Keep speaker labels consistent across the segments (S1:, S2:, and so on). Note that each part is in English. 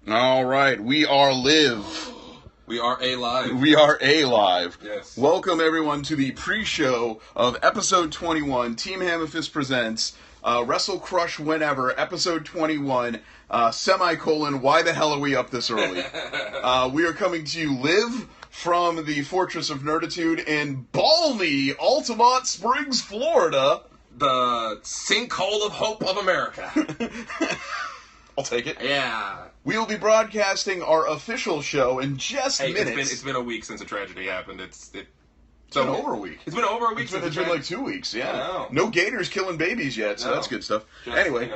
S1: All right, we are live.
S2: We are alive.
S1: We are alive.
S2: Yes.
S1: Welcome everyone to the pre-show of episode 21. Team HAMMA FIST presents Wrestle Crush Whenever, episode 21. Semicolon. Why the hell are we up this early? We are coming to you live from the Fortress of Nerditude in balmy Altamont Springs, Florida.
S2: The sinkhole of hope of America.
S1: I'll take it.
S2: Yeah.
S1: We will be broadcasting our official show in just minutes.
S2: It's been a week since a tragedy happened. It's been
S1: over a week.
S2: It's been over a week.
S1: It's been like 2 weeks. Yeah.
S2: No.
S1: No gators killing babies yet, so that's good stuff. Anyway,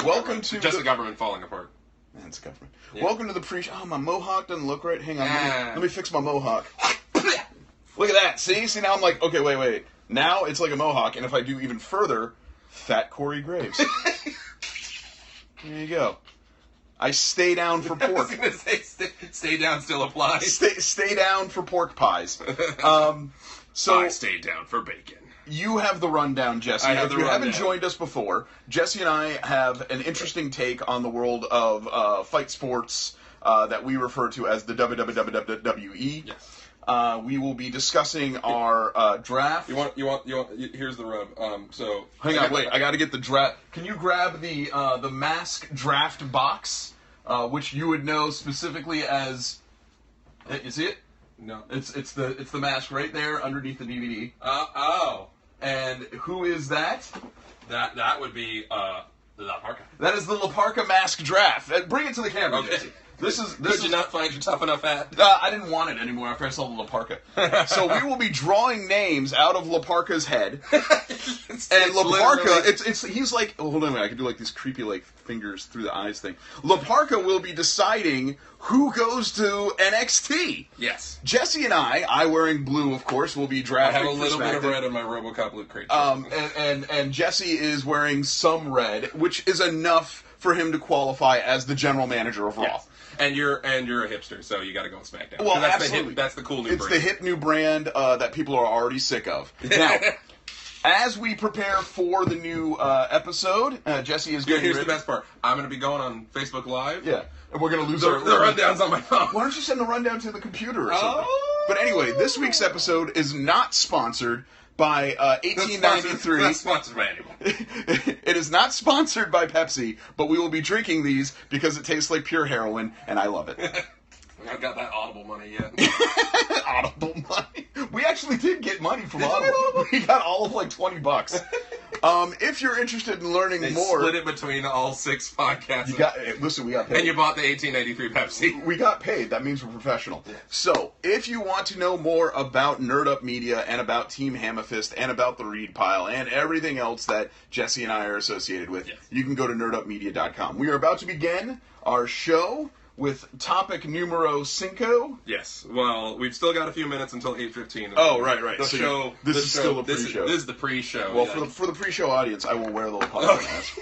S1: welcome to
S2: the government falling apart.
S1: Man, it's the government.
S2: Yeah.
S1: Welcome to the pre-show. Oh, my mohawk doesn't look right. Hang on, let me fix my mohawk. Look at that. See, now I'm like, okay, wait. Now it's like a mohawk, and if I do even further, fat Corey Graves. There you go. I stay down for pork.
S2: I was going to say, stay down still applies.
S1: Stay down for pork pies. So
S2: I stayed down for bacon.
S1: You have the rundown, Jesse. If you haven't joined us before, Jesse and I have an interesting take on the world of fight sports that we refer to as the WWE.
S2: Yes.
S1: We will be discussing our draft.
S2: You want? Here's the rub.
S1: Hang on, wait. I got to get the draft. Can you grab the mask draft box, which you would know specifically as? You see it?
S2: No.
S1: It's the mask right there underneath the DVD.
S2: Oh.
S1: And who is that?
S2: That would be La Parka.
S1: That is the La Parka mask draft. Bring it to the camera,
S2: Okay.
S1: Jesse.
S2: Could you not find your tough enough hat?
S1: I didn't want it anymore after I saw the La Parka. So we will be drawing names out of La Parka's head. And La Parka, he's like, hold on a minute, I can do like these creepy like fingers through the eyes thing. La Parka will be deciding who goes to NXT.
S2: Yes.
S1: Jesse and I wearing blue, of course, will be drafting.
S2: I have a little bit of red in my RoboCop loot crate.
S1: And Jesse is wearing some red, which is enough for him to qualify as the general manager of Raw.
S2: Yes. And you're a hipster, so you got to go with SmackDown.
S1: Well,
S2: that's
S1: absolutely.
S2: That's the cool new brand.
S1: It's the hip new brand that people are already sick of. Now, as we prepare for the new episode, Jesse is going to...
S2: Here's the best part. I'm going to be going on Facebook Live.
S1: Yeah. And we're going to lose
S2: the rundown's on my phone.
S1: Why don't you send the rundown to the computer or something? But anyway, this week's episode is not sponsored by 1893.
S2: Not sponsored by anyone.
S1: It is not sponsored by Pepsi, but we will be drinking these because it tastes like pure heroin, and I love it.
S2: I haven't got that Audible money yet.
S1: Audible money? We actually did get money from Audible. We got all of like $20. If you're interested in learning more...
S2: split it between all 6 podcasts.
S1: Listen, we got paid.
S2: And you bought the 1883 Pepsi.
S1: We got paid. That means we're professional. Yeah. So, if you want to know more about Nerd Up Media and about Team HAMMA FIST and about the Reed Pile and everything else that Jesse and I are associated with, you can go to nerdupmedia.com. We are about to begin our show with topic numero 5.
S2: Yes. Well, we've still got a few minutes until 8:15.
S1: Oh, right.
S2: The show.
S1: This is still the pre-show.
S2: This is the pre-show.
S1: Well, for the pre-show audience, I will wear the little podcast mask.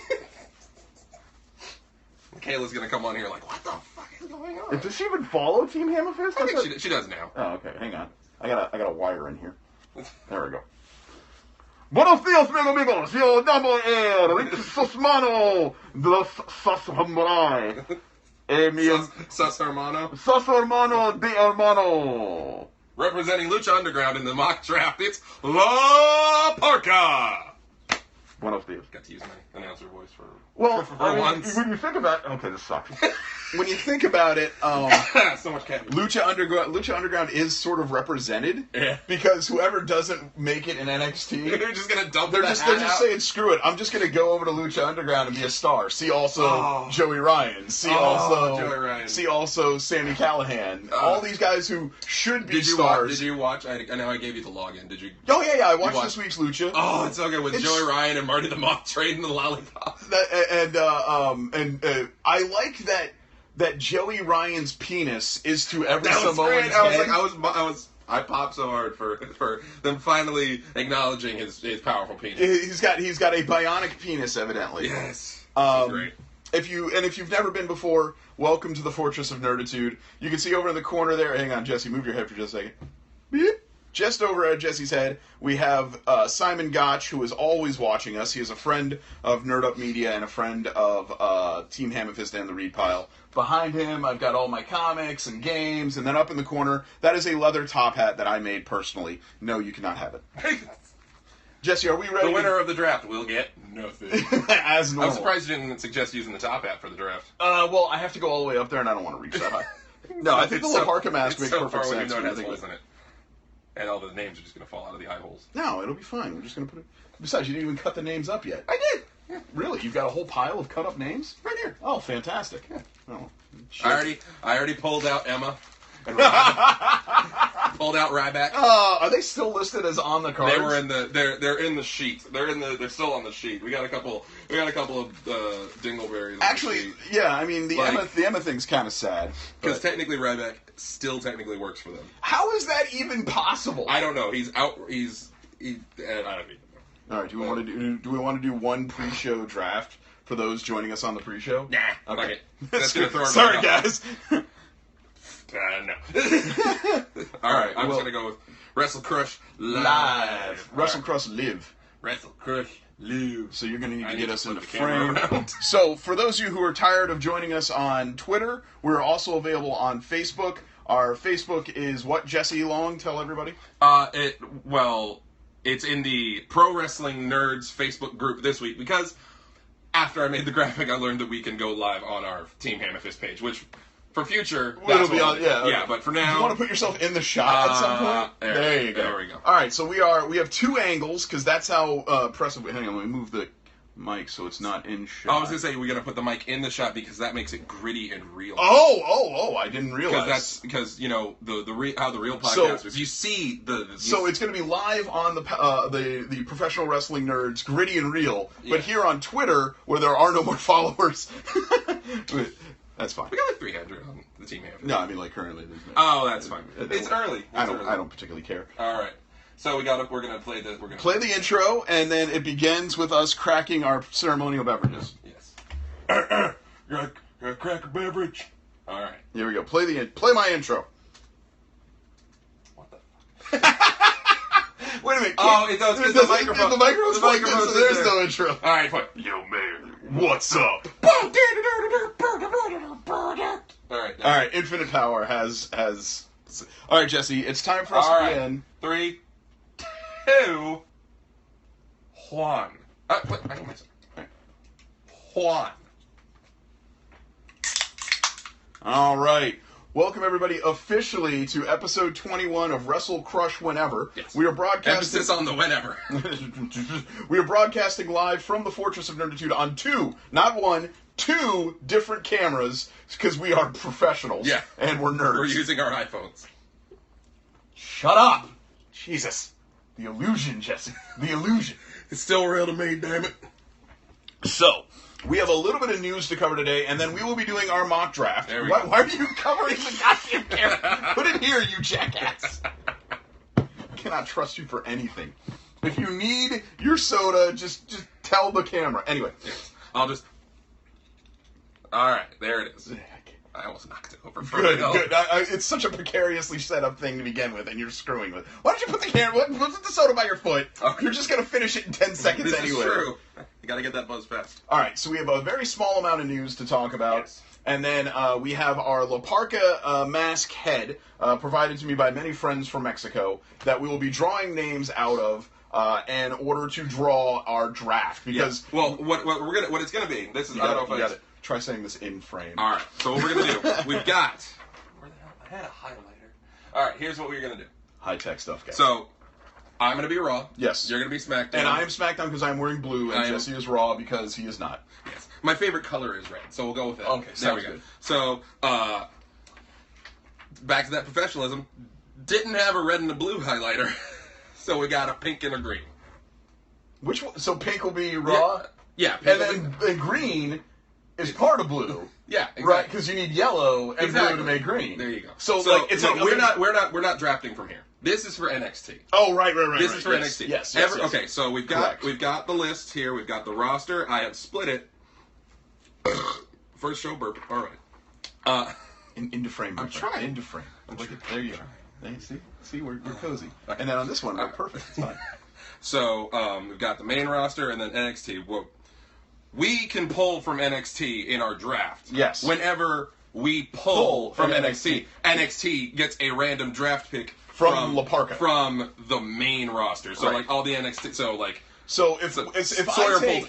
S2: Kayla's gonna come on here like, what the fuck is going on?
S1: Does she even follow Team HAMMA FIST?
S2: I think she does now.
S1: Oh, okay. Hang on. I got a wire in here. There we go. Buenos días, amigos. Yo llamo Ric Sosmano de los Samurai.
S2: Sus Hermano.
S1: Sus Hermano de Hermano.
S2: Representing Lucha Underground in the mock draft, it's La Parka.
S1: Buenos dias.
S2: Got to use my announcer voice for
S1: once. When you think about it, okay, this sucks. When you think about it,
S2: so much caffeine.
S1: Lucha Underground is sort of represented, because whoever doesn't make it in NXT,
S2: they're just gonna dump.
S1: They're just saying, screw it. I'm just gonna go over to Lucha Underground and be a star. See also Joey Ryan. See also Sami Callihan. All these guys who should be stars.
S2: Did you watch? I know I gave you the login. Did you?
S1: Oh yeah. I watched this week's Lucha.
S2: Oh, it's so good with Joey Ryan and Marty the Moth trading the lollipop.
S1: I like that Joey Ryan's penis is to every
S2: Samoan's
S1: head.
S2: I popped so hard for them finally acknowledging his powerful penis.
S1: He's got a bionic penis, evidently.
S2: Yes.
S1: Great. If you've never been before, welcome to the Fortress of Nerditude. You can see over in the corner there. Hang on, Jesse, move your head for just a second. Beep. just over at Jesse's head, we have Simon Gotch, who is always watching us. He is a friend of Nerd Up Media and a friend of Team HAMMA FIST and the Read Pile. Behind him, I've got all my comics and games, and then up in the corner, that is a leather top hat that I made personally. No, you cannot have it. Jesse, are we ready?
S2: The winner of the draft will get nothing.
S1: As normal.
S2: I'm surprised you didn't suggest using the top hat for the draft.
S1: Well, I have to go all the way up there, and I don't want to reach that high. No, I think the Laparca mask makes perfect sense.
S2: It's so far when you know it has holes in it. And all the names are just going to fall out of the eye holes.
S1: No, it'll be fine. We're just going to put it... Besides, you didn't even cut the names up yet.
S2: I did! Yeah.
S1: Really? You've got a whole pile of cut-up names?
S2: Right here.
S1: Oh, fantastic. Yeah. Oh,
S2: I already pulled out Emma. And pulled out Ryback.
S1: Are they still listed as on the cards?
S2: They were in the. They're in the sheet. They're still on the sheet. We got a couple of dingleberries.
S1: Actually, yeah. I mean, the Emma thing's kind of sad
S2: because technically Ryback still technically works for them.
S1: How is that even possible?
S2: I don't know. He's out. I don't even know.
S1: All right. Do we want to do one pre-show draft for those joining us on the pre-show?
S2: Nah. Okay. That's gonna throw
S1: Sorry, guys.
S2: No. All right, I'm just going to go with Wrestle Crush Live.
S1: Wrestle Crush Live.
S2: Wrestle Crush Live.
S1: So you're going to need to get us into frame. So for those of you who are tired of joining us on Twitter, we're also available on Facebook. Our Facebook is what, Jesse Long? Tell everybody.
S2: It's in the Pro Wrestling Nerds Facebook group this week because after I made the graphic, I learned that we can go live on our Team HAMMA FIST page, which... For future,
S1: it'll be on. Yeah,
S2: yeah. But for now,
S1: you want to put yourself in the shot at some point. There you go.
S2: There we go.
S1: All right, so we have two angles because that's how impressive. Hang on, let me move the mic so it's not in shot.
S2: I was gonna say we're gonna put the mic in the shot because that makes it gritty and real.
S1: Oh! I didn't realize
S2: because you know how the real podcast is. You see
S1: So it's gonna be live on the Professional Wrestling Nerds, gritty and real. Yeah. But here on Twitter, where there are no more followers. That's fine.
S2: We got like 300 on the Team HAMMA.
S1: No, I mean like currently.
S2: Oh, that's fine. It's early.
S1: I don't particularly care.
S2: All right. So we're gonna play the
S1: intro, and then it begins with us cracking our ceremonial beverages.
S2: Yes. Gotta crack a beverage. All right.
S1: Here we go. Play my intro.
S2: What the fuck?
S1: Wait a minute.
S2: Oh, it does. The microphone.
S1: The microphone's plugged in, so there's no intro.
S2: All right, fine.
S1: Yo, man. What's up?
S2: All right.
S1: Infinite Power has. All right, Jesse. It's time for us to begin.
S2: 3, 2, 1. Wait, I don't myself. Juan.
S1: All right. Welcome, everybody, officially to episode 21 of Wrestle Crush Whenever.
S2: Yes.
S1: We are broadcasting...
S2: Emphasis on the whenever.
S1: We are broadcasting live from the Fortress of Nerditude on two different cameras, because we are professionals.
S2: Yeah.
S1: And we're nerds.
S2: We're using our iPhones.
S1: Shut up! Jesus. The illusion, Jesse. The illusion.
S2: It's still real to me, damn it.
S1: So... we have a little bit of news to cover today, and then we will be doing our mock draft. Why are you covering the goddamn camera? Put it here, you jackass. I cannot trust you for anything. If you need your soda, just tell the camera. Anyway.
S2: I'll just... All right, there it is. I almost knocked it over.
S1: Good. It's such a precariously set up thing to begin with, and you're screwing with it. Why don't you put the camera... Put the soda by your foot. Okay. You're just going to finish it in 10 seconds anyway.
S2: This is true. You got to get that buzz fast.
S1: All right, so we have a very small amount of news to talk about.
S2: Yes.
S1: And then we have our Laparca mask head, provided to me by many friends from Mexico, that we will be drawing names out of in order to draw our draft. Because
S2: what it's gonna be. This is I don't know if
S1: try saying this in frame.
S2: All right. So what we're gonna do? We've got. Where the hell? I had a highlighter. All right. Here's what we're gonna do.
S1: High tech stuff, guys.
S2: So I'm gonna be Raw.
S1: Yes.
S2: You're gonna be SmackDown.
S1: And I am SmackDown because I'm wearing blue, and Jesse is Raw because he is not.
S2: Yes. My favorite color is red, so we'll go with that.
S1: Okay,
S2: there we go.
S1: Good.
S2: So, back to that professionalism. Didn't have a red and a blue highlighter, so we got a pink and a green.
S1: Which one? So pink will be Raw?
S2: Yeah.
S1: Pink and then green is part of blue.
S2: Yeah, exactly.
S1: Right, because you need yellow and blue to make green.
S2: There you go.
S1: So like, it's like
S2: we're not drafting from here. This is for NXT.
S1: Oh, right.
S2: This is for NXT.
S1: Yes.
S2: Okay, so we've got the list here. We've got the roster. I have split it. First show burp. All right.
S1: Into frame.
S2: I'm trying.
S1: Into frame. There you go. Hey, see, we're cozy. And then on this one, we're perfect. It's fine.
S2: So we've got the main roster and then NXT. Well, we can pull from NXT in our draft.
S1: Yes.
S2: Whenever we pull from NXT, NXT gets a random draft pick
S1: from La Parka,
S2: from the main roster. So like all the NXT. So if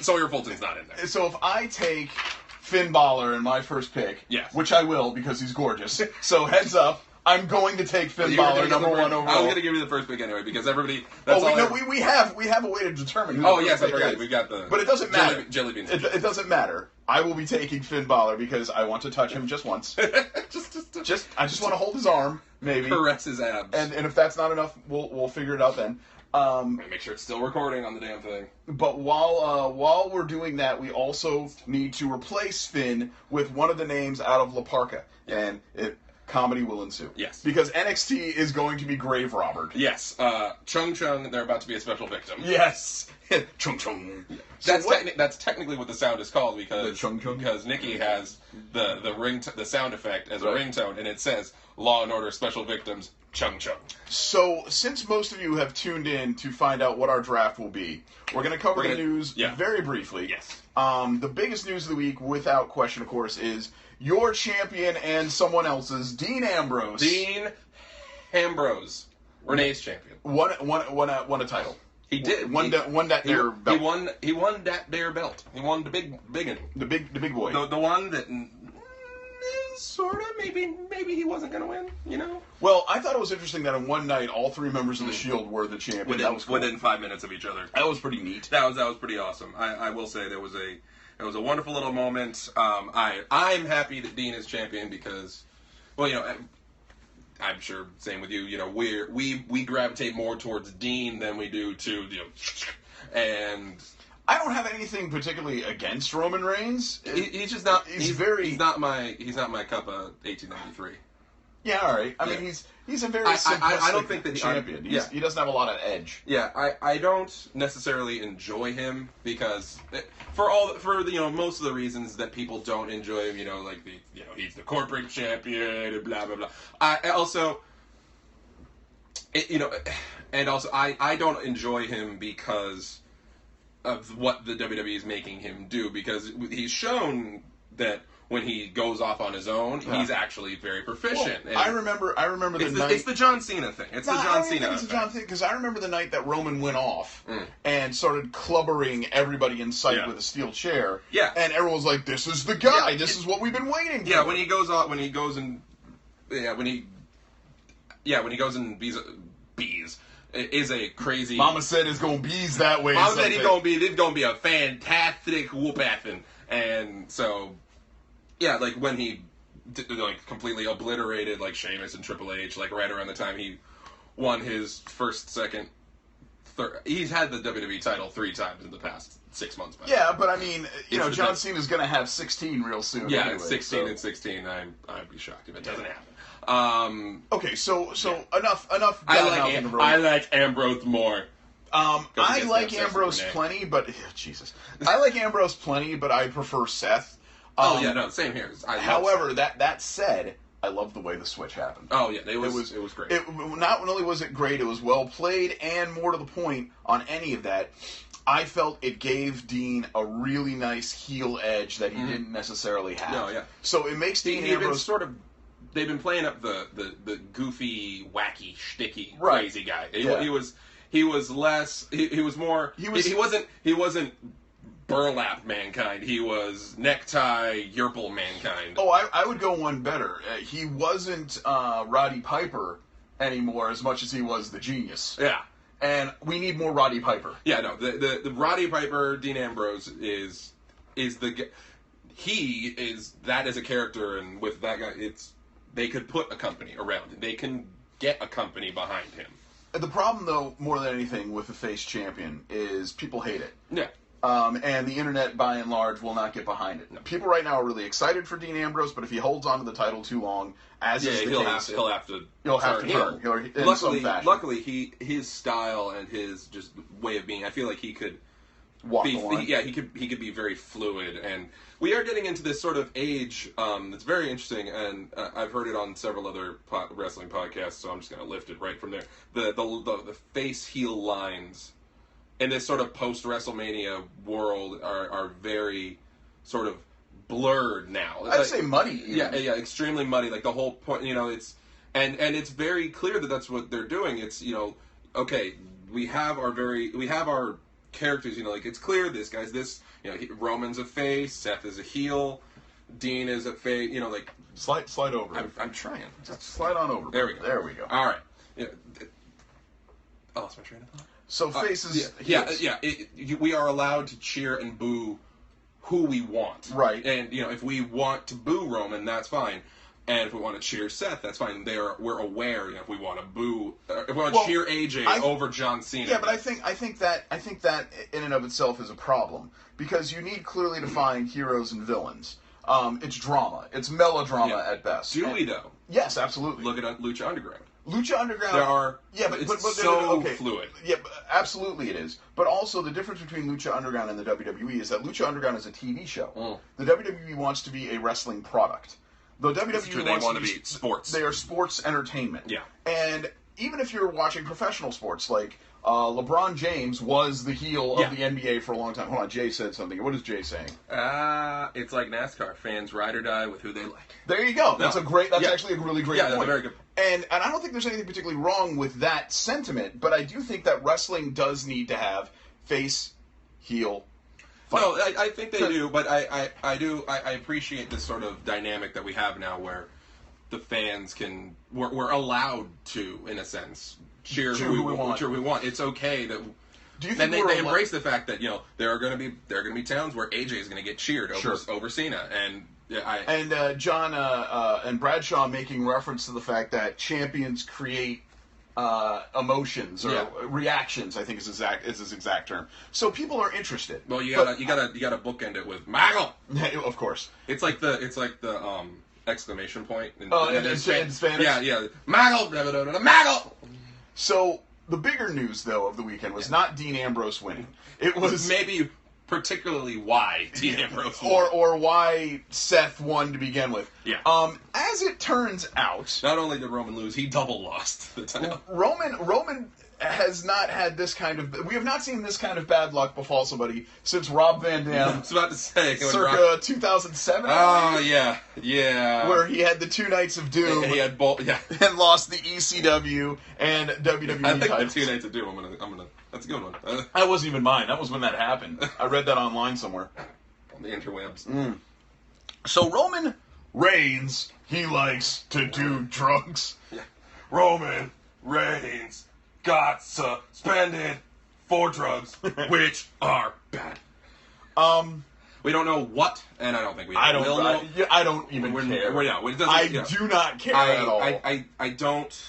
S2: Sawyer Fulton's not in there.
S1: So if I take Finn Balor in my first pick,
S2: yes,
S1: which I will because he's gorgeous. So heads up. I'm going to take Finn Balor number one overall.
S2: I was going to give you the first pick anyway because everybody.
S1: We have a way to determine who.
S2: Oh yes, I forgot. We've got the.
S1: But it doesn't matter.
S2: Jelly beans.
S1: It doesn't matter. I will be taking Finn Balor because I want to touch him just once. I just want to hold his arm, maybe
S2: caress his abs.
S1: And if that's not enough, we'll figure it out then.
S2: Make sure it's still recording on the damn thing.
S1: But while we're doing that, we also need to replace Finn with one of the names out of La Parka, and comedy will ensue.
S2: Yes.
S1: Because NXT is going to be grave robbered.
S2: Yes. Chung Chung, they're about to be a special victim.
S1: Yes. Chung Chung.
S2: That's technically what the sound is called because
S1: Chung Chung?
S2: Because Nikki has the sound effect as a ringtone and it says Law and Order Special Victims Chung Chung.
S1: So since most of you have tuned in to find out what our draft will be, we're going to cover the news very briefly.
S2: Yes.
S1: The biggest news of the week, without question, of course, is your champion and someone else's, Dean Ambrose.
S2: Dean Ambrose, Renee's champion.
S1: Won a title.
S2: He did.
S1: Won that there belt.
S2: He won that there belt. He won the big one.
S1: The big boy.
S2: The one that sort of maybe he wasn't going to win. You know.
S1: Well, I thought it was interesting that in one night all three members of the Shield were the champion. That was cool.
S2: Within 5 minutes of each other.
S1: That was pretty neat.
S2: That was pretty awesome. I will say there was a wonderful little moment. I'm happy that Dean is champion because, well, you know, I'm sure same with you. You know, we gravitate more towards Dean than we do to and
S1: I don't have anything particularly against Roman Reigns.
S2: He's just not. He's not my cup of 1893.
S1: Yeah, all right. I mean, he's a very simplistic
S2: I don't think that
S1: champion. He doesn't have a lot of edge.
S2: Yeah, I don't necessarily enjoy him because most of the reasons that people don't enjoy him, you know, like he's the corporate champion and blah blah blah. I don't enjoy him because of what the WWE is making him do because he's shown that when he goes off on his own, he's actually very proficient.
S1: Well, I remember the night.
S2: It's the John Cena thing. It's the John Cena thing.
S1: Because I remember the night that Roman went off and started clubbering everybody in sight with a steel chair.
S2: Yeah.
S1: And everyone was like, "This is the guy. This is what we've been waiting for."
S2: Yeah. When he goes and bees. Is a crazy.
S1: Mama said it's gonna bees that way.
S2: Mama said it's gonna be a fantastic whoop-assing, and so. Yeah, like when he completely obliterated like Sheamus and Triple H, like right around the time he won his first, second, third. He's had the WWE title 3 times in the past 6 months.
S1: Yeah, but I mean, John Cena's going to have 16 real soon.
S2: Yeah,
S1: anyway,
S2: 16 and 16. I'd be shocked if it doesn't happen.
S1: Okay, so enough.
S2: I like Ambrose more.
S1: I like Ambrose plenty, but Jesus, I like Ambrose plenty, but I prefer Seth.
S2: Same here.
S1: However, that said, I love the way the switch happened.
S2: Oh yeah, it was great.
S1: Not only was it great, it was well played, and more to the point on any of that, I felt it gave Dean a really nice heel edge that he didn't necessarily have.
S2: No, yeah.
S1: So it makes Dean Ambrose
S2: they've been playing up the goofy, wacky, shticky, crazy guy. He was less. He was more. He wasn't burlap mankind. He was necktie Yerple mankind.
S1: Oh, I would go one better. He wasn't Roddy Piper anymore as much as he was the Genius.
S2: Yeah.
S1: And we need more Roddy Piper.
S2: Yeah, no. The Roddy Piper, Dean Ambrose is he is that as a character, and with that guy, they could put a company around him. They can get a company behind him.
S1: The problem, though, more than anything with the face champion is people hate it.
S2: Yeah.
S1: And the internet, by and large, will not get behind it. People right now are really excited for Dean Ambrose, but if he holds on to the title too long, he'll have to turn in some fashion.
S2: Luckily, his style and his just way of being, I feel like he could
S1: walk the line.
S2: He could be very fluid, and we are getting into this sort of age that's very interesting, and I've heard it on several other wrestling podcasts, so I'm just going to lift it right from there. The face heel lines in this sort of post WrestleMania world are very sort of blurred now.
S1: I'd say muddy.
S2: Even. Yeah, extremely muddy. Like the whole point, it's and it's very clear that that's what they're doing. It's okay, we have our characters. Like it's clear this guy's this. Roman's a face, Seth is a heel, Dean is a face. Like
S1: slide over.
S2: I'm trying.
S1: Just slide on over.
S2: There we go.
S1: There we go.
S2: All right. I lost my train of thought.
S1: So faces.
S2: We are allowed to cheer and boo who we want.
S1: Right.
S2: And if we want to boo Roman, that's fine. And if we want to cheer Seth, that's fine. We're aware. If we want to boo, if we want to cheer AJ over John Cena.
S1: Yeah, but I think that in and of itself is a problem because you need clearly defined heroes and villains. It's drama. It's melodrama at best.
S2: Do we though?
S1: Yes, absolutely.
S2: Look at Lucha Underground.
S1: Lucha Underground.
S2: There are.
S1: Yeah, but
S2: so fluid.
S1: Yeah, absolutely it is. But also the difference between Lucha Underground and the WWE is that Lucha Underground is a TV show. The WWE wants to be a wrestling product. The WWE
S2: they want to be sports.
S1: They are sports entertainment.
S2: Yeah.
S1: And even if you're watching professional sports, like LeBron James was the heel of the NBA for a long time. Hold on, Jay said something. What is Jay saying?
S2: It's like NASCAR. Fans ride or die with who they like.
S1: There you go. That's actually a really great point.
S2: That's very good.
S1: And I don't think there's anything particularly wrong with that sentiment, but I do think that wrestling does need to have face, heel, fight.
S2: No, I think they do, but I appreciate this sort of dynamic that we have now where the fans we're allowed to, in a sense, cheer who we want. It's okay that.
S1: Do you
S2: think
S1: they
S2: embrace the fact that there are going to be towns where AJ is going to get cheered over Cena, and
S1: John and Bradshaw making reference to the fact that champions create emotions or reactions. I think is his exact term. So people are interested.
S2: Well, you gotta bookend it with Maggle.
S1: Of course,
S2: it's like the exclamation point in
S1: Spanish.
S2: Yeah, Maggle, Maggle.
S1: So the bigger news, though, of the weekend was not Dean Ambrose winning. It was
S2: maybe particularly why Dean Ambrose won.
S1: or why Seth won to begin with.
S2: Yeah.
S1: As it turns out,
S2: not only did Roman lose, he double lost the title.
S1: Roman has not had this kind of. We have not seen this kind of bad luck befall somebody since Rob Van Dam.
S2: I was about to say,
S1: circa 2007.
S2: Oh yeah.
S1: Where he had the 2 Nights of Doom.
S2: And he had both. Yeah.
S1: And lost the ECW and WWE
S2: I think
S1: titles.
S2: the 2 Nights of Doom. I'm gonna. That's a good one.
S1: That wasn't even mine. That was when that happened. I read that online somewhere.
S2: On the interwebs.
S1: So Roman Reigns, he likes to do drugs.
S2: Yeah.
S1: Roman
S2: Reigns got suspended for drugs, which are bad. We don't know what, and I don't think we will know.
S1: I don't even care. I do not care at all.
S2: I don't.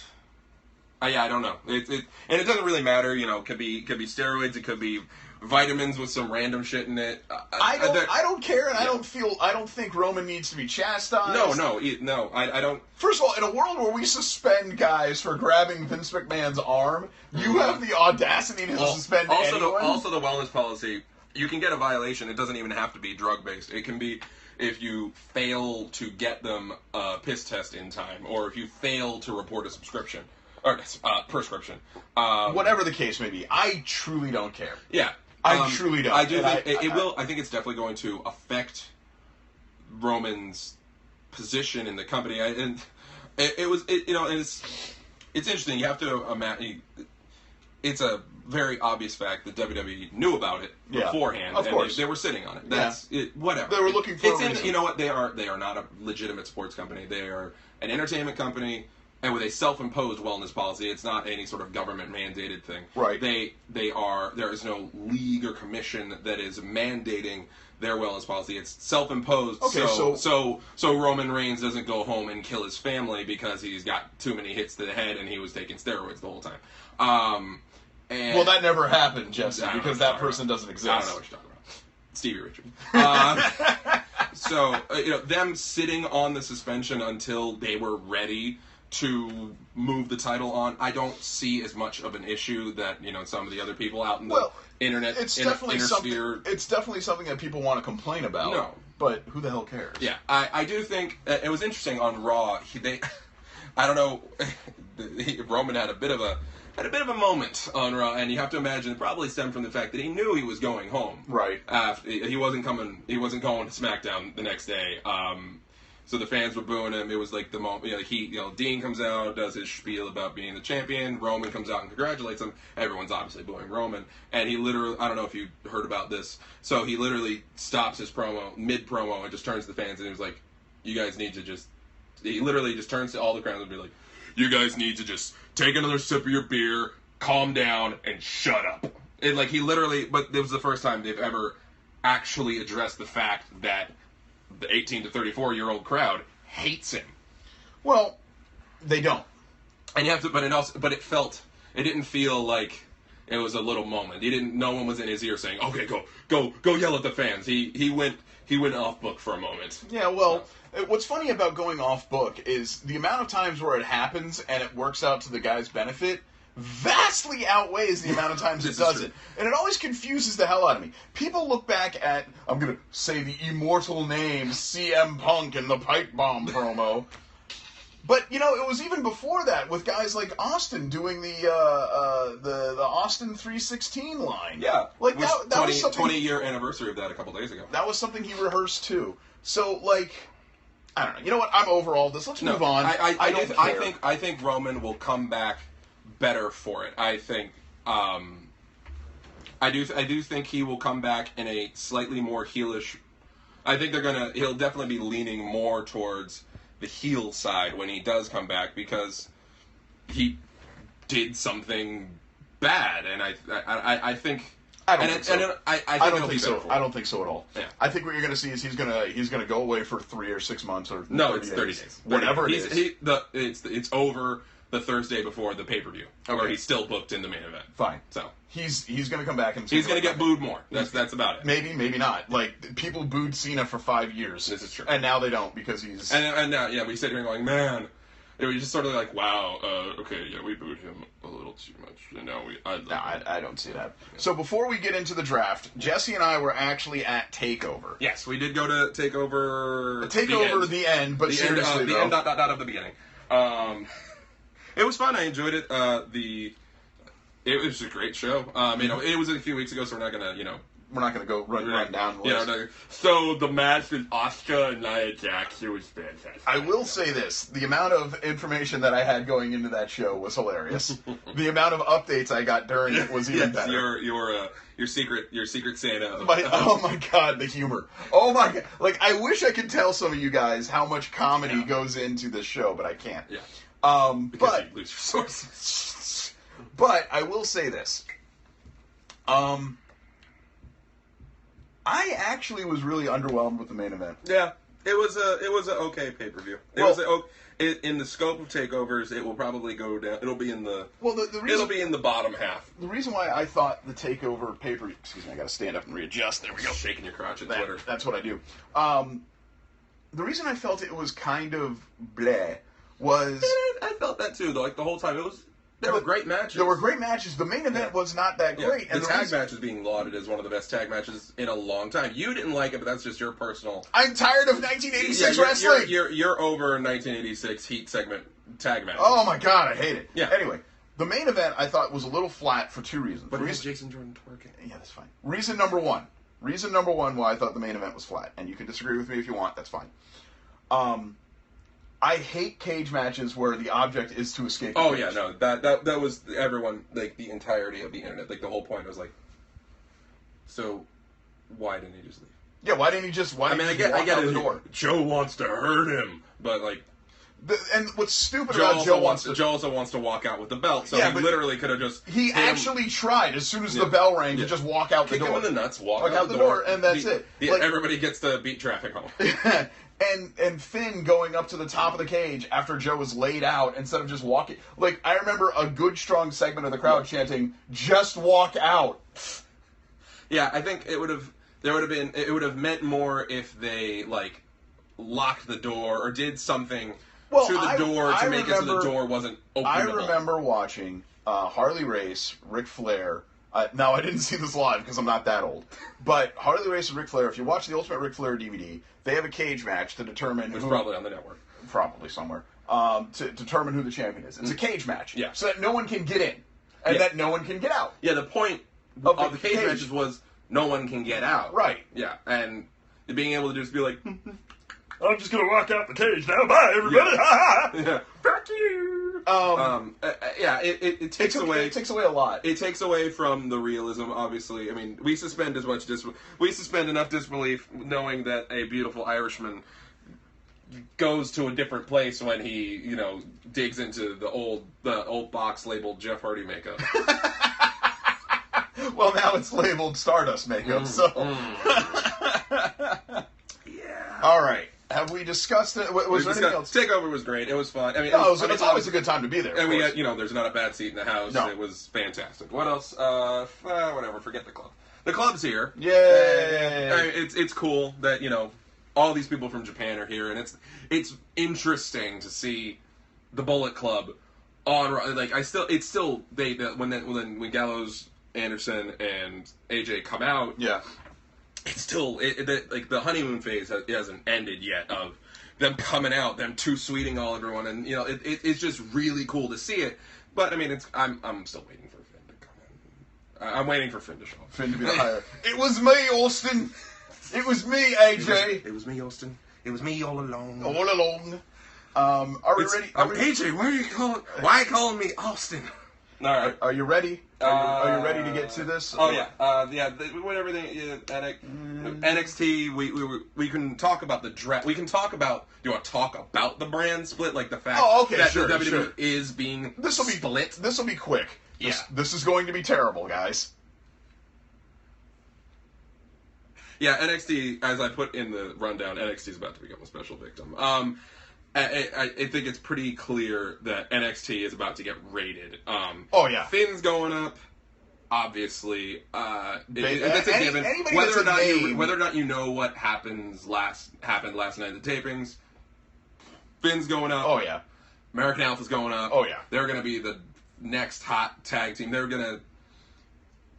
S2: I don't know. And it doesn't really matter. It could be steroids. It could be vitamins with some random shit in it.
S1: I don't care, and I don't think Roman needs to be chastised.
S2: No. I don't.
S1: First of all, in a world where we suspend guys for grabbing Vince McMahon's arm, you have the audacity to suspend anyone.
S2: Also, the wellness policy. You can get a violation. It doesn't even have to be drug-based. It can be if you fail to get them a piss test in time, or if you fail to report a prescription.
S1: Whatever the case may be, I truly don't care.
S2: Yeah.
S1: I truly don't.
S2: I do think it will. I think it's definitely going to affect Roman's position in the company. And it's interesting. You have to imagine. It's a very obvious fact that WWE knew about it beforehand.
S1: Of course,
S2: they were sitting on it. That's it. Whatever.
S1: They were looking for.
S2: You know what? They are not a legitimate sports company. They are an entertainment company. And with a self-imposed wellness policy, it's not any sort of government-mandated thing.
S1: Right.
S2: They are. There is no league or commission that is mandating their wellness policy. It's self-imposed.
S1: Okay,
S2: so Roman Reigns doesn't go home and kill his family because he's got too many hits to the head and he was taking steroids the whole time.
S1: Well, that never happened, Jesse, because that person doesn't exist.
S2: I don't know what you're talking about. Stevie Richards. So them sitting on the suspension until they were ready to move the title on. I don't see as much of an issue that some of the other people out in the internet
S1: it's definitely
S2: sphere.
S1: It's definitely something that people want to complain about.
S2: No,
S1: but who the hell cares?
S2: Yeah, I do think it was interesting on Raw. I don't know. Roman had a bit of a moment on Raw, and you have to imagine it probably stemmed from the fact that he knew he was going home.
S1: Right.
S2: He wasn't going to SmackDown the next day. So the fans were booing him. It was like the moment, Dean comes out, does his spiel about being the champion. Roman comes out and congratulates him. Everyone's obviously booing Roman. And he literally, I don't know if you heard about this, so he literally stops his promo, mid-promo, and just turns to the fans, and he was like, you guys need to he literally just turns to all the crowd and be like, you guys need to just take another sip of your beer, calm down, and shut up. And but it was the first time they've ever actually addressed the fact that the 18 to 34-year-old crowd hates him.
S1: Well, they don't.
S2: And you have to, it didn't feel like it was a little moment. No one was in his ear saying, okay, go yell at the fans. He went off book for a moment.
S1: Yeah, well, what's funny about going off book is the amount of times where it happens and it works out to the guy's benefit vastly outweighs the amount of times it doesn't. And it always confuses the hell out of me. People look back at, I'm going to say the immortal name, CM Punk in the Pipe Bomb promo. But, it was even before that with guys like Austin doing the Austin 316 line.
S2: Yeah.
S1: Like that was something,
S2: 20-year anniversary of that a couple days ago.
S1: That was something he rehearsed too. So, I don't know. You know what? I'm over all this. Let's move on.
S2: I think Roman will come back better for it. I think I do think he will come back in a slightly more heelish. I think he'll definitely be leaning more towards the heel side when he does come back, because he did something bad, and I think
S1: I don't think so.
S2: I don't think so.
S1: I don't think so at all.
S2: Yeah.
S1: I think what you're going to see is he's going to go away for 3 or 6 months or
S2: no, it's 30 days.
S1: Whatever it is.
S2: It's over the Thursday before the pay-per-view,
S1: okay.
S2: Or he's still booked in the main event.
S1: Fine.
S2: So
S1: he's going to come back and
S2: he's going to get booed more. That's about it.
S1: Maybe not. Like, people booed Cena for 5 years.
S2: This is true.
S1: And now they don't because he's
S2: and now we sit here going, man. It was just sort of like, wow, okay, yeah, we booed him a little too much, and now
S1: I don't see that. So before we get into the draft, Jesse and I were actually at Takeover.
S2: Yes, we did go to Takeover.
S1: The end, but seriously,
S2: the end of the beginning. It was fun. I enjoyed it. It was a great show. It was a few weeks ago, so we're not gonna go run down the list. So the match with Asuka and Nia Jax, it was fantastic.
S1: I will say this: the amount of information that I had going into that show was hilarious. The amount of updates I got during it was even better.
S2: Your secret Santa.
S1: Oh my God, the humor. Oh my God, I wish I could tell some of you guys how much comedy goes into this show, but I can't.
S2: Yeah.
S1: But
S2: you lose your sources.
S1: But I will say this. I actually was really underwhelmed with the main event.
S2: Yeah, it was a okay pay-per-view. In the scope of takeovers, it will probably go down. It'll be in the it'll be in the bottom half.
S1: The reason why I thought the takeover pay-per-view. Excuse me, I got to stand up and readjust. There we go.
S2: Shaking your crotch at Twitter.
S1: That's what I do. The reason I felt it was kind of bleh was
S2: I felt that too. Though, the whole time there were great matches.
S1: There were great matches. The main event was not that great.
S2: Yeah. The tag match is being lauded as one of the best tag matches in a long time. You didn't like it, but that's just your personal.
S1: I'm tired of 1986 wrestling.
S2: You're over 1986 Heat segment tag match.
S1: Oh my God, I hate it.
S2: Yeah.
S1: Anyway, the main event I thought was a little flat for 2 reasons.
S2: But it's Jason Jordan twerking.
S1: Yeah, that's fine. Reason number one why I thought the main event was flat, and you can disagree with me if you want. That's fine. I hate cage matches where the object is to escape.
S2: Oh yeah, no, that was everyone, the entirety of the internet. The whole point was so why didn't he just leave?
S1: Yeah, why didn't he just? I get out the door.
S2: Joe wants to hurt him, but
S1: and what's stupid about Joe
S2: also wants to walk out with the belt, so he literally could have just.
S1: He actually tried as soon as the bell rang to just walk out the door.
S2: Kick him in the nuts, walk out the door,
S1: and that's it.
S2: Everybody gets to beat traffic home.
S1: And Finn going up to the top of the cage after Joe was laid out instead of just walking. I remember a good strong segment of the crowd chanting, "Just walk out."
S2: Yeah, I think it would have meant more if they locked the door or did something to the door to make it so the door wasn't openable.
S1: I remember watching Harley Race, Ric Flair. Now, I didn't see this live because I'm not that old. But Harley Race and Ric Flair, if you watch the Ultimate Ric Flair DVD, they have a cage match to determine
S2: It's probably on the network.
S1: Probably somewhere. To determine who the champion is. It's a cage match.
S2: Yeah.
S1: So that no one can get in. And that no one can get out.
S2: Yeah, the point of the cage matches was no one can get out.
S1: Right.
S2: Yeah, and being able to just be like,
S1: I'm just going to walk out the cage now. Bye, everybody.
S2: yeah. Fuck you. It takes away.
S1: It takes away a lot.
S2: It takes away from the realism. Obviously, I mean, we suspend enough disbelief knowing that a beautiful Irishman goes to a different place when he, digs into the old box labeled Jeff Hardy makeup.
S1: Well, now it's labeled Stardust makeup. Yeah. All right. Have we discussed it? Was there anything else?
S2: Takeover was great. It was fun. I mean,
S1: it's always a good time to be there.
S2: And we had, there's not a bad seat in the house.
S1: No.
S2: It was fantastic. What else? Whatever. Forget the club. The club's here.
S1: Yay!
S2: It's cool that all these people from Japan are here, and it's interesting to see the Bullet Club on. Like when Gallows, Anderson, and AJ come out.
S1: Yeah.
S2: It's still the honeymoon phase hasn't ended yet of them coming out, them two-sweeting all everyone, and it's just really cool to see it. But I mean, I'm still waiting for Finn to come in. I'm waiting for Finn to show up.
S1: Finn to be the higher. It was me, Austin. It was me, AJ.
S2: It was me, Austin. It was me all along.
S1: All along. Are we ready?
S2: AJ, why are you calling me Austin? All right.
S1: Are you ready? Are you ready to get to this?
S2: Oh yeah, whatever. NXT. We can talk about the draft. We can talk about. Do you want to talk about the brand split, like the fact that the WWE is being split?
S1: This will be quick.
S2: Yeah.
S1: This is going to be terrible, guys.
S2: Yeah, NXT, as I put in the rundown, NXT is about to become a special victim. I think it's pretty clear that NXT is about to get rated.
S1: Oh yeah,
S2: Finn's going up, obviously. That's a given. Whether or not you know what happened last night at the tapings, Finn's going up.
S1: Oh yeah,
S2: American Alpha's going up.
S1: Oh yeah,
S2: they're going to be the next hot tag team. They're going to.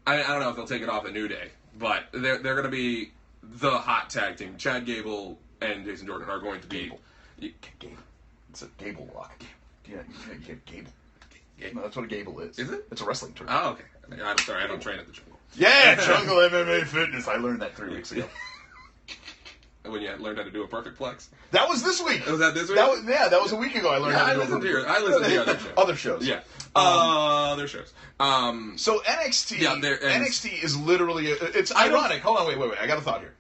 S2: I don't know if they'll take it off a New Day, but they're going to be the hot tag team. Chad Gable and Jason Jordan are going to be.
S1: Gable. It's a Gable lock. Yeah, Gable. No, that's what a Gable is.
S2: Is it?
S1: It's a wrestling term.
S2: Oh, okay. I'm sorry, I don't train at the Jungle.
S1: Yeah, Jungle MMA Fitness. I learned that 3 weeks ago.
S2: When you learned how to do a perfect plex?
S1: That was this week.
S2: Was that this week?
S1: That was a week ago. I learned how to do a perfect plex.
S2: I listened to the other shows.
S1: Other shows.
S2: Yeah. Other shows.
S1: So NXT, NXT is literally, it's ironic. Hold on, wait. I got a thought here.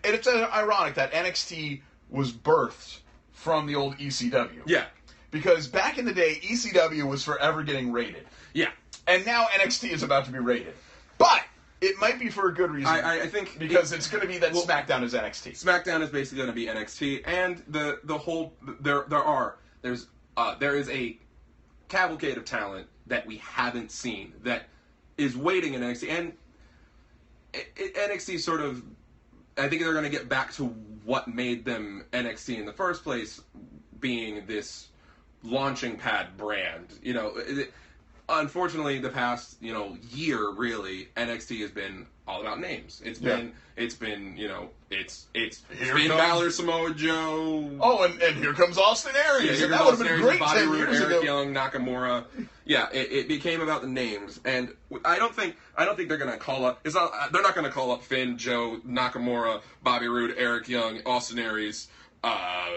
S1: It's ironic that NXT was birthed from the old ECW.
S2: Yeah.
S1: Because back in the day, ECW was forever getting rated.
S2: Yeah.
S1: And now NXT is about to be rated. But it might be for a good reason.
S2: I think
S1: because it's going to be that SmackDown is NXT.
S2: SmackDown is basically going to be NXT, and the whole there is a cavalcade of talent that we haven't seen that is waiting in NXT, and NXT sort of. I think they're going to get back to what made them NXT in the first place, being this launching pad brand. Unfortunately, the past year really, NXT has been all about names. It's been Balor, Samoa Joe.
S1: Oh, and here comes Austin Aries.
S2: Yeah,
S1: that would have been great.
S2: Bobby
S1: 10
S2: Roode,
S1: years
S2: Eric
S1: ago.
S2: Young, Nakamura. Yeah, it became about the names, and I don't think they're gonna call up. They're not gonna call up Finn, Joe, Nakamura, Bobby Roode, Eric Young, Austin Aries, Ty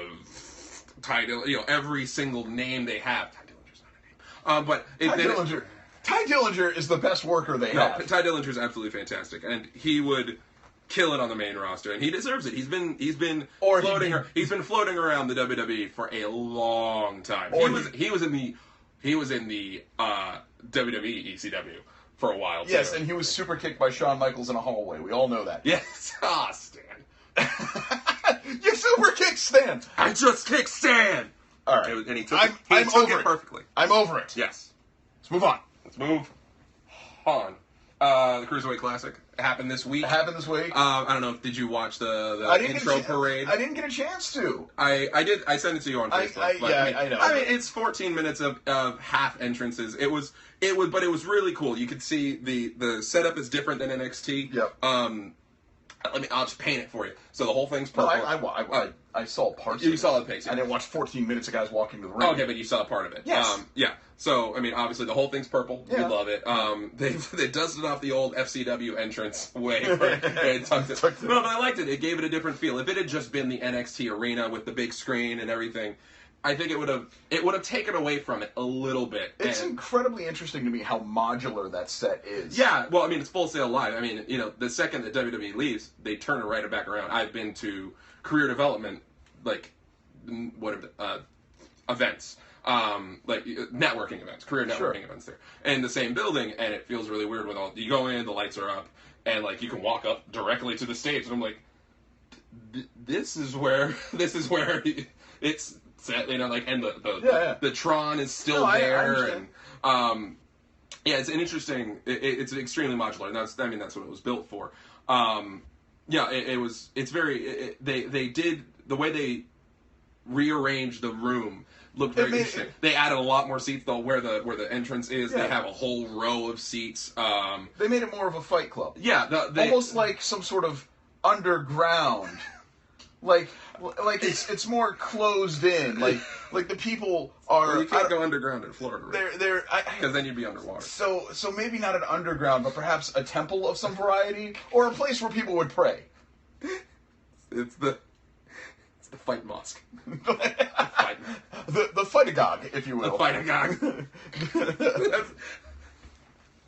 S2: Dillinger. Every single name they have. Ty Dillinger's not a name, but
S1: Ty Dillinger is the best worker they have.
S2: Ty Dillinger is absolutely fantastic, and he would kill it on the main roster, and he deserves it. He's been floating around the WWE for a long time. He was in the WWE ECW for a while.
S1: Yes,
S2: too.
S1: and he was super kicked by Shawn Michaels in a hallway. We all know that.
S2: Yes, Stan.
S1: You super kicked Stan.
S2: I just kicked Stan.
S1: All right,
S2: and he took
S1: I'm
S2: it
S1: over it
S2: perfectly.
S1: I'm over it.
S2: Yes.
S1: Let's move on.
S2: Let's move on. The Cruiserweight Classic happened this week. I don't know. Did you watch the intro parade?
S1: I didn't get a chance to.
S2: I did. I sent it to you on Facebook.
S1: I know.
S2: I mean, it's 14 minutes of half entrances. It was, but it was really cool. You could see the setup is different than NXT.
S1: Yep.
S2: I'll just paint it for you. So the whole thing's purple.
S1: No, I saw parts.
S2: You saw the pace.
S1: I didn't watch 14 minutes of guys walking to the ring.
S2: Oh, okay, but you saw part of it.
S1: Yes.
S2: Yeah. So I mean, obviously the whole thing's purple.
S1: Yeah.
S2: You love it. They dusted off the old FCW entrance way and tucked it. No, but I liked it. It gave it a different feel. If it had just been the NXT arena with the big screen and everything, I think it would have taken away from it a little bit.
S1: It's incredibly interesting to me how modular that set is.
S2: Yeah, well, I mean, it's Full Sail Live. I mean, the second that WWE leaves, they turn it right back around. I've been to career development, events, like networking events, career networking events there, in the same building, and it feels really weird with you go in, the lights are up, and like you can walk up directly to the stage, and I'm like, this is where it's set, and the Tron is still there, and it's an interesting. It's extremely modular, and that's what it was built for. They did the way they rearranged the room looked very interesting. They added a lot more seats though where the entrance is. Yeah. They have a whole row of seats.
S1: They made it more of a fight club.
S2: Yeah,
S1: almost like some sort of underground. Like it's more closed in. Like the people are.
S2: Well, you can't go underground in Florida.
S1: Right?
S2: Because then you'd be underwater.
S1: So maybe not an underground, but perhaps a temple of some variety, or a place where people would pray.
S2: It's the fight mosque.
S1: The fight-a-gog, if you will.
S2: The fight-a-gog.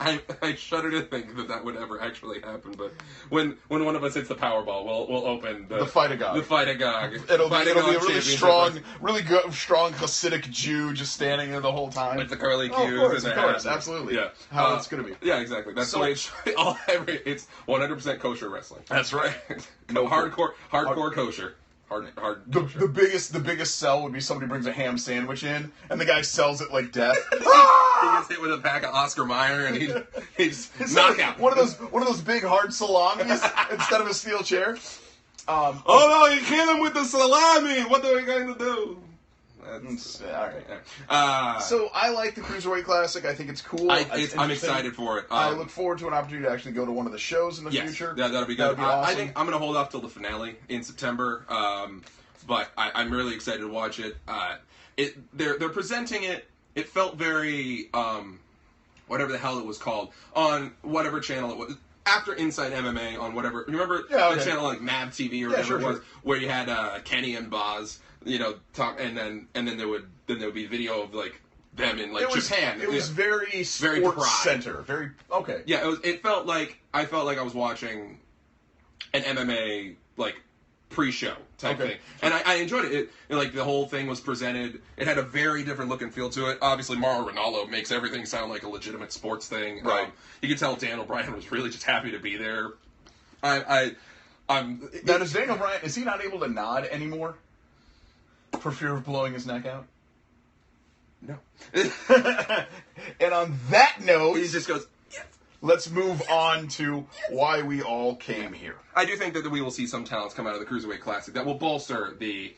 S2: I shudder to think that would ever actually happen, but when one of us hits the Powerball, we'll open the
S1: fight-a-gog.
S2: The fight-a-gog.
S1: It'll be a really strong Hasidic Jew just standing there the whole time.
S2: With the curly cues.
S1: Of course, absolutely.
S2: Yeah.
S1: How it's going to be.
S2: Yeah, exactly. That's the way it's 100% kosher wrestling.
S1: That's right.
S2: Hardcore kosher.
S1: The biggest sell would be somebody brings a ham sandwich in, and the guy sells it like death.
S2: He gets hit with a pack of Oscar Mayer, and he's knockout.
S1: One of those big hard salamis instead of a steel chair.
S2: Oh no! You kill him with the salami. What are we going to do?
S1: All right. So I like the Cruiserweight Classic. I think it's cool.
S2: I'm excited for it.
S1: I look forward to an opportunity to actually go to one of the shows in the future.
S2: Yeah, that'll be good.
S1: That'll be awesome.
S2: I think I'm going to hold off till the finale in September. But I'm really excited to watch it. They're presenting it. It felt very whatever the hell it was called on whatever channel it was. After Inside MMA on whatever, remember the channel like Mad TV or whatever it was, where you had Kenny and Boz, talk, and then there would be video of like them in like Japan.
S1: It was very sports center, very okay.
S2: Yeah, it felt like I was watching an MMA like pre-show type thing, and I enjoyed it. Like the whole thing was presented. It had a very different look and feel to it. Obviously, Mauro Ranallo makes everything sound like a legitimate sports thing.
S1: Right.
S2: You could tell Dan O'Brien was really just happy to be there.
S1: Now, does Dan O'Brien, is he not able to nod anymore for fear of blowing his neck out?
S2: No.
S1: And on that note,
S2: he just goes, yes.
S1: Let's move on to why we all came here.
S2: I do think that we will see some talents come out of the Cruiserweight Classic that will bolster the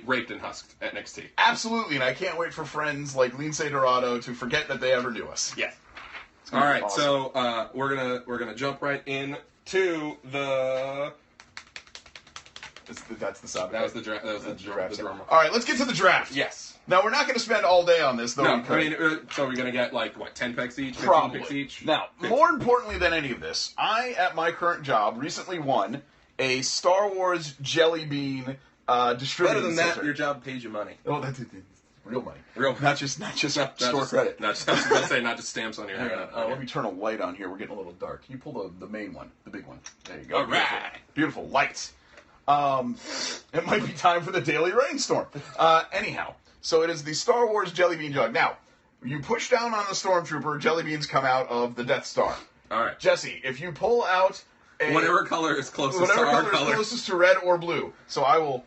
S2: raped and husked NXT.
S1: Absolutely, and I can't wait for friends like Lince Dorado to forget that they ever knew us.
S2: Yes. All right, awesome. So we're gonna jump right into the.
S1: That's the sound.
S2: That was the draft. That was the drummer.
S1: All right, let's get to the draft.
S2: Yes.
S1: Now we're not going to spend all day on this, though.
S2: No, I mean, so we're going to get like what 10 picks each, 15
S1: Probably.
S2: Picks each.
S1: Now, more importantly than any of this, I at my current job recently won a Star Wars Jelly Bean distributing.
S2: Better than that, your job pays you money.
S1: Oh, that's real money.
S2: Real,
S1: not just store credit.
S2: I was going to say not just stamps on your hand.
S1: Let me turn a light on here. We're getting a little dark. Can you pull the main one, the big one? There you go.
S2: All right.
S1: Beautiful lights. It might be time for the daily rainstorm. Anyhow, so it is the Star Wars Jelly Bean Jug. Now, you push down on the Stormtrooper, jelly beans come out of the Death Star.
S2: All right.
S1: Jesse, if you pull out
S2: whatever color is closest to our color.
S1: Is closest to red or blue. So I will...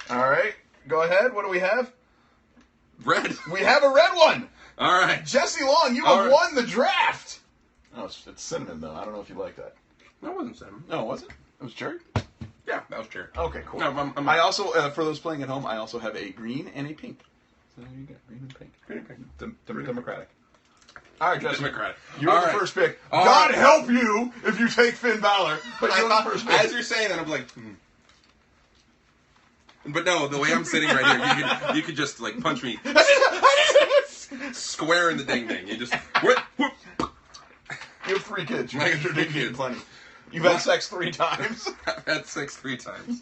S1: All right. Go ahead. What do we have?
S2: Red.
S1: We have a red one.
S2: All right.
S1: Jesse Long, you have won the draft. Oh, it's cinnamon, though. I don't know if you like that.
S2: That wasn't cinnamon.
S1: No, was it? It was cherry?
S2: Yeah, that was cherry.
S1: Okay, cool.
S2: No,
S1: I also, for those playing at home, I also have a green and a pink. So there you go, green and pink.
S2: Green and pink.
S1: Democratic. All right, Jesse.
S2: Democratic.
S1: You're the first pick. God help you if you take Finn Balor. But you're the first pick.
S2: As you're saying that, I'm like, But no, the way I'm sitting right here, you could just like punch me square in the ding ding. You just whoop.
S1: You have 3 kids. You
S2: I
S1: make
S2: have
S1: your
S2: 3
S1: dick
S2: kids.
S1: plenty. You've had sex 3 times.
S2: I've had sex 3 times.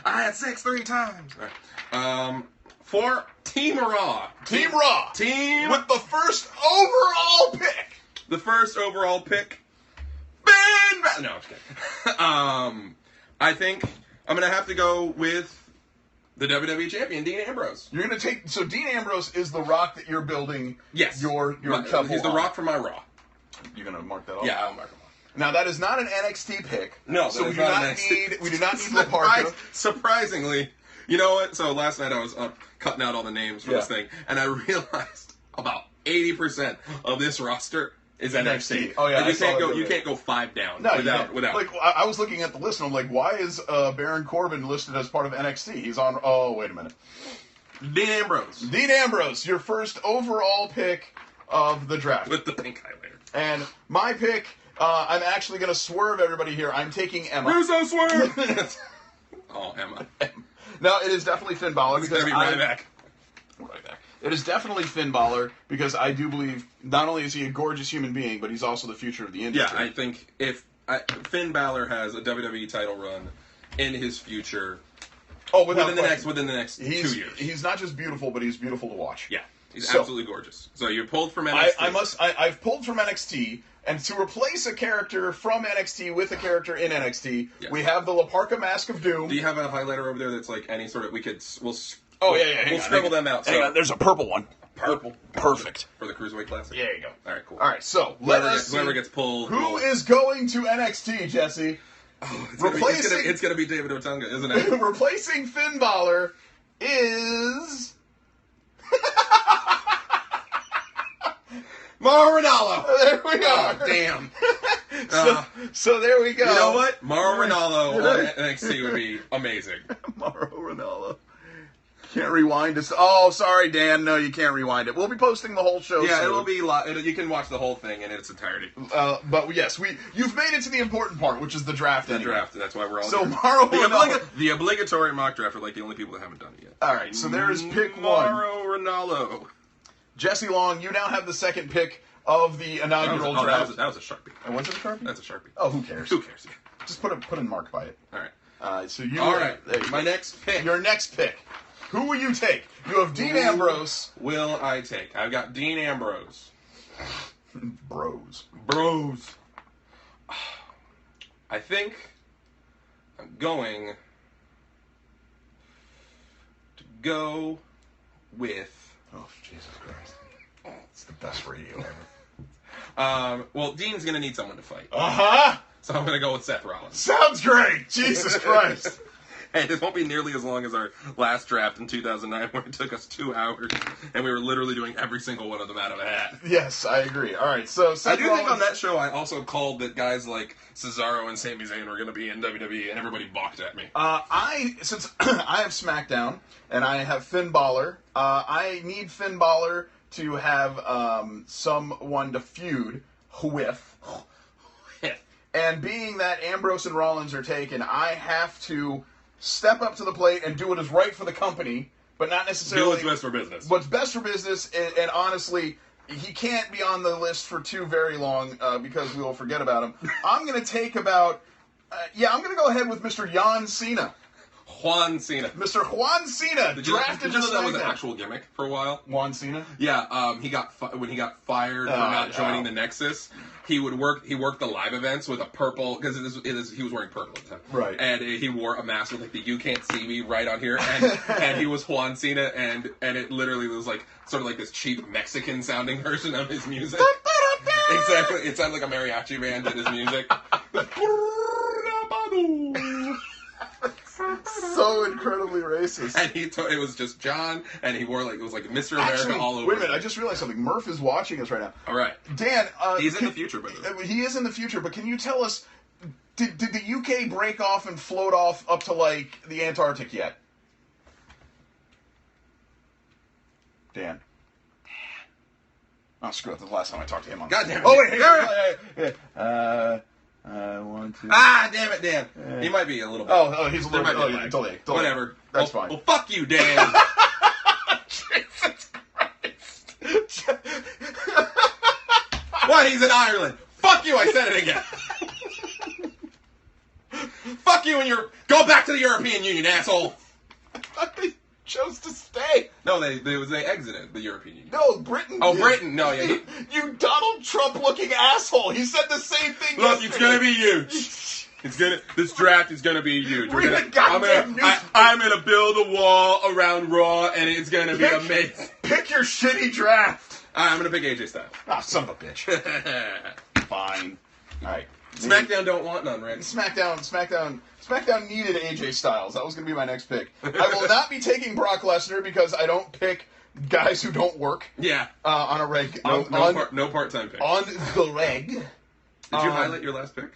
S2: I had sex 3 times. Right. For Team Raw.
S1: Team Raw.
S2: Team
S1: with the first overall pick.
S2: The first overall pick. Ben. No, I'm just kidding. I think I'm gonna have to go with the WWE champion, Dean Ambrose.
S1: You're gonna take so Dean Ambrose is the Rock that you're building.
S2: Yes.
S1: Your couple.
S2: He's the Rock for my Raw.
S1: You're gonna mark that off.
S2: Yeah, I'll mark him off.
S1: Now that is not an NXT pick.
S2: No,
S1: so we do
S2: not
S1: not need Laparca.
S2: Surprisingly, you know what? So last night I was up cutting out all the names for this thing, and I realized about 80% of this roster is NXT.
S1: Oh yeah,
S2: you can't go 5 down without.
S1: Like I was looking at the list and I'm like, why is Baron Corbin listed as part of NXT? He's on. Oh wait a minute.
S2: Dean Ambrose.
S1: Dean Ambrose, your first overall pick of the draft
S2: with the pink highlighter.
S1: And my pick, I'm actually going to swerve everybody here. I'm taking Emma.
S2: Russo swerve. Oh, Emma.
S1: No, it is definitely Finn Balor.
S2: It's going to be right back.
S1: It is definitely Finn Balor because I do believe not only is he a gorgeous human being, but he's also the future of the industry.
S2: Yeah, I think if Finn Balor has a WWE title run in his future, within the next 2 years,
S1: he's not just beautiful, but he's beautiful to watch.
S2: Yeah, he's absolutely gorgeous. So you pulled from NXT.
S1: I've pulled from NXT, and to replace a character from NXT with a character in NXT, we have the Laparca Mask of Doom.
S2: Do you have a highlighter over there that's like any sort of? We'll scribble them out.
S1: Hang on, there's a purple one. Purple. Perfect.
S2: For the Cruiserweight Classic?
S1: Yeah, there you go.
S2: All right, cool.
S1: All right, so
S2: whoever gets pulled.
S1: Who is going to NXT, Jesse?
S2: Oh, it's going to be David Otunga, isn't it?
S1: Replacing Finn Balor is...
S2: Mauro Ranallo.
S1: There we are.
S2: Oh, damn.
S1: So there we go.
S2: You know what? Mauro Ranallo on NXT would be amazing.
S1: Mauro Ranallo. Can't rewind this. Oh, sorry, Dan. No, you can't rewind it. We'll be posting the whole show.
S2: Yeah,
S1: soon.
S2: it'll be. You can watch the whole thing in its entirety.
S1: But yes, you've made it to the important part, which is the draft.
S2: The draft. That's why we're all.
S1: So Mauro Ranallo,
S2: the obligatory mock draft are like the only people that haven't done it yet.
S1: All right. So there is pick 1.
S2: Mauro Ranallo.
S1: Jesse Long, you now have the second pick of the inaugural draft.
S2: That was a Sharpie.
S1: And was it a Sharpie?
S2: That's a Sharpie.
S1: Oh, who cares?
S2: Who cares?
S1: Just put a mark by it.
S2: All right.
S1: All
S2: right. My next pick.
S1: Your next pick. Who will you take? You have Dean Ambrose.
S2: Will I take? I've got Dean Ambrose.
S1: Bros.
S2: I think I'm going to go with...
S1: Oh, Jesus Christ. It's the best radio ever.
S2: Well, Dean's going to need someone to fight.
S1: Uh-huh.
S2: So I'm going to go with Seth Rollins.
S1: Sounds great. Jesus Christ.
S2: Hey, this won't be nearly as long as our last draft in 2009 where it took us 2 hours and we were literally doing every single one of them out of a hat.
S1: Yes, I agree. All right, so Seth
S2: I do
S1: Rollins...
S2: think on that show I also called that guys like Cesaro and Sami Zayn were going to be in WWE and everybody balked at me.
S1: Since I have SmackDown and I have Finn Balor, I need Finn Balor to have someone to feud with. And being that Ambrose and Rollins are taken, I have to step up to the plate and do what is right for the company, but not necessarily...
S2: Do what's best for business.
S1: What's best for business, and honestly, he can't be on the list for too very long because we will forget about him. I'm going to take about... I'm going to go ahead with Mr. John Cena.
S2: Juan Cena.
S1: Mr. Juan Cena,
S2: did you know that was an actual gimmick for a while?
S1: Juan Cena?
S2: Yeah, when he got fired for not joining the Nexus, he worked the live events with a purple, because he was wearing purple at the time.
S1: Right. And
S2: he wore a mask with like the "You Can't See Me" right on here, and he was Juan Cena, and it literally was like sort of like this cheap Mexican sounding version of his music. Exactly. It sounded like a mariachi band in his music.
S1: So so incredibly racist.
S2: And it was just John, and he wore it was like Mr. America all over.
S1: Wait a minute, I just realized something. Murph is watching us right now.
S2: All right.
S1: Dan,
S2: he's in the future, by the way.
S1: He is in the future, but can you tell us, did the UK break off and float off up to, like, the Antarctic yet? Dan. Oh, screw it. That's the last time I talked to him on
S2: God damn it.
S1: Oh, wait. Hey. I want to...
S2: Ah, damn it, Dan. He might be a little bit.
S1: Oh, he's a little bit... Delayed.
S2: Whatever.
S1: That's fine.
S2: Well, fuck you, Dan.
S1: Jesus Christ.
S2: What? He's in Ireland. Fuck you, I said it again. Fuck you and your... Go back to the European Union, asshole.
S1: They chose to stay.
S2: No, they exited the European Union.
S1: No, Britain.
S2: Oh, Britain. No, yeah.
S1: You Donald Trump-looking asshole. He said the same thing.
S2: Look,
S1: yesterday.
S2: it's gonna be huge. This draft is gonna be huge. I'm gonna build a wall around Raw, and it's gonna be amazing.
S1: Pick your shitty draft.
S2: I'm gonna pick AJ Styles.
S1: Ah, son of a bitch. Fine. All right.
S2: SmackDown don't want none, Rick.
S1: SmackDown needed AJ Styles. That was going to be my next pick. I will not be taking Brock Lesnar because I don't pick guys who don't work.
S2: Yeah.
S1: On a reg.
S2: No part-time pick.
S1: On the reg. Did
S2: you highlight your last pick?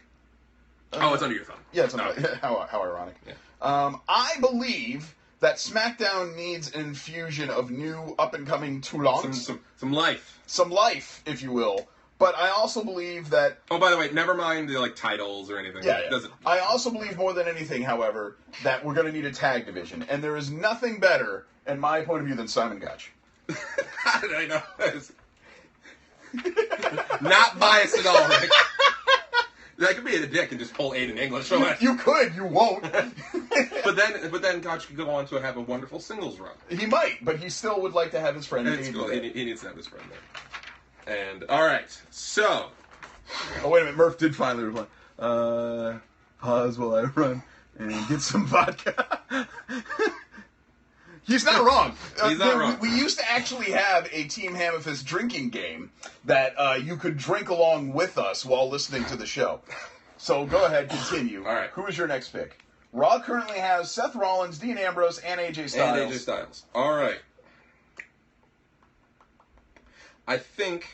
S2: It's under your thumb.
S1: Yeah, it's under. How ironic. Yeah. I believe that SmackDown needs an infusion of new up-and-coming Toulons.
S2: Some life.
S1: Some life, if you will. But I also believe that...
S2: Oh, by the way, never mind the titles or anything.
S1: Yeah. I also believe more than anything, however, that we're going to need a tag division. And there is nothing better, in my point of view, than Simon Gotch.
S2: I know. Not biased at all, Rick. I could be a dick and just pull Aiden English.
S1: You could. You won't.
S2: But then Gotch could go on to have a wonderful singles run.
S1: He might, but he still would like to have his friend.
S2: It's cool. He needs to have his friend there. And, alright, so...
S1: Oh, wait a minute, Murph did finally reply. Pause while I run and get some vodka. He's not wrong.
S2: He's not wrong.
S1: We used to actually have a Team HAMMA FIST drinking game that you could drink along with us while listening to the show. So, go ahead, continue.
S2: Alright.
S1: Who is your next pick? Raw currently has Seth Rollins, Dean Ambrose, and AJ Styles.
S2: Alright. I think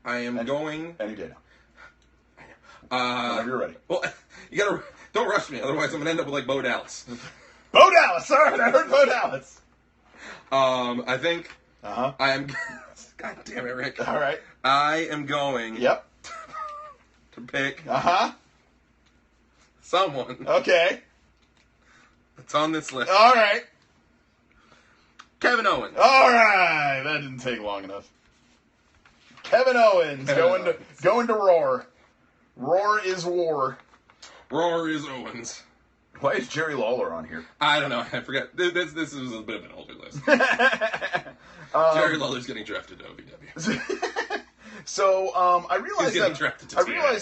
S2: I am going...
S1: Any day
S2: now.
S1: Whenever you're ready.
S2: Well, you gotta... Don't rush me, otherwise I'm gonna end up with Bo Dallas.
S1: Bo Dallas! Alright, I heard Bo Dallas.
S2: I think...
S1: Uh-huh.
S2: I am... God damn it, Rick.
S1: Alright.
S2: I am going...
S1: Yep.
S2: To pick...
S1: Uh-huh.
S2: Someone.
S1: Okay.
S2: That's on this list.
S1: Alright.
S2: Kevin Owens.
S1: All right, that didn't take long enough. Kevin Owens going to Roar. Roar is war.
S2: Roar is Owens.
S1: Why is Jerry Lawler on here?
S2: I don't know. I forget. This is a bit of an older list. Jerry Lawler's getting drafted to OVW.
S1: So I realized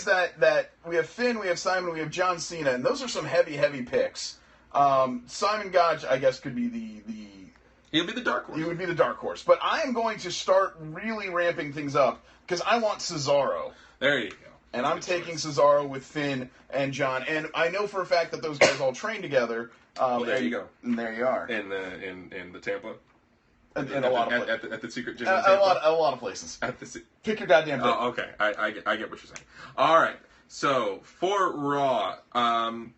S1: that we have Finn, we have Simon, we have John Cena, and those are some heavy picks. Simon Gotch, I guess, could be the
S2: He'll be the dark horse.
S1: He would be the dark horse. But I am going to start really ramping things up because I want Cesaro.
S2: There you go.
S1: And I'm taking Cesaro with Finn and John. And I know for a fact that those guys all train together.
S2: Well, there you go.
S1: And there you are.
S2: In the Tampa.
S1: In a lot of places.
S2: At the secret gym.
S1: A lot of places. Pick your goddamn pick.
S2: Oh, okay. I get what you're saying. All right. So for Raw, I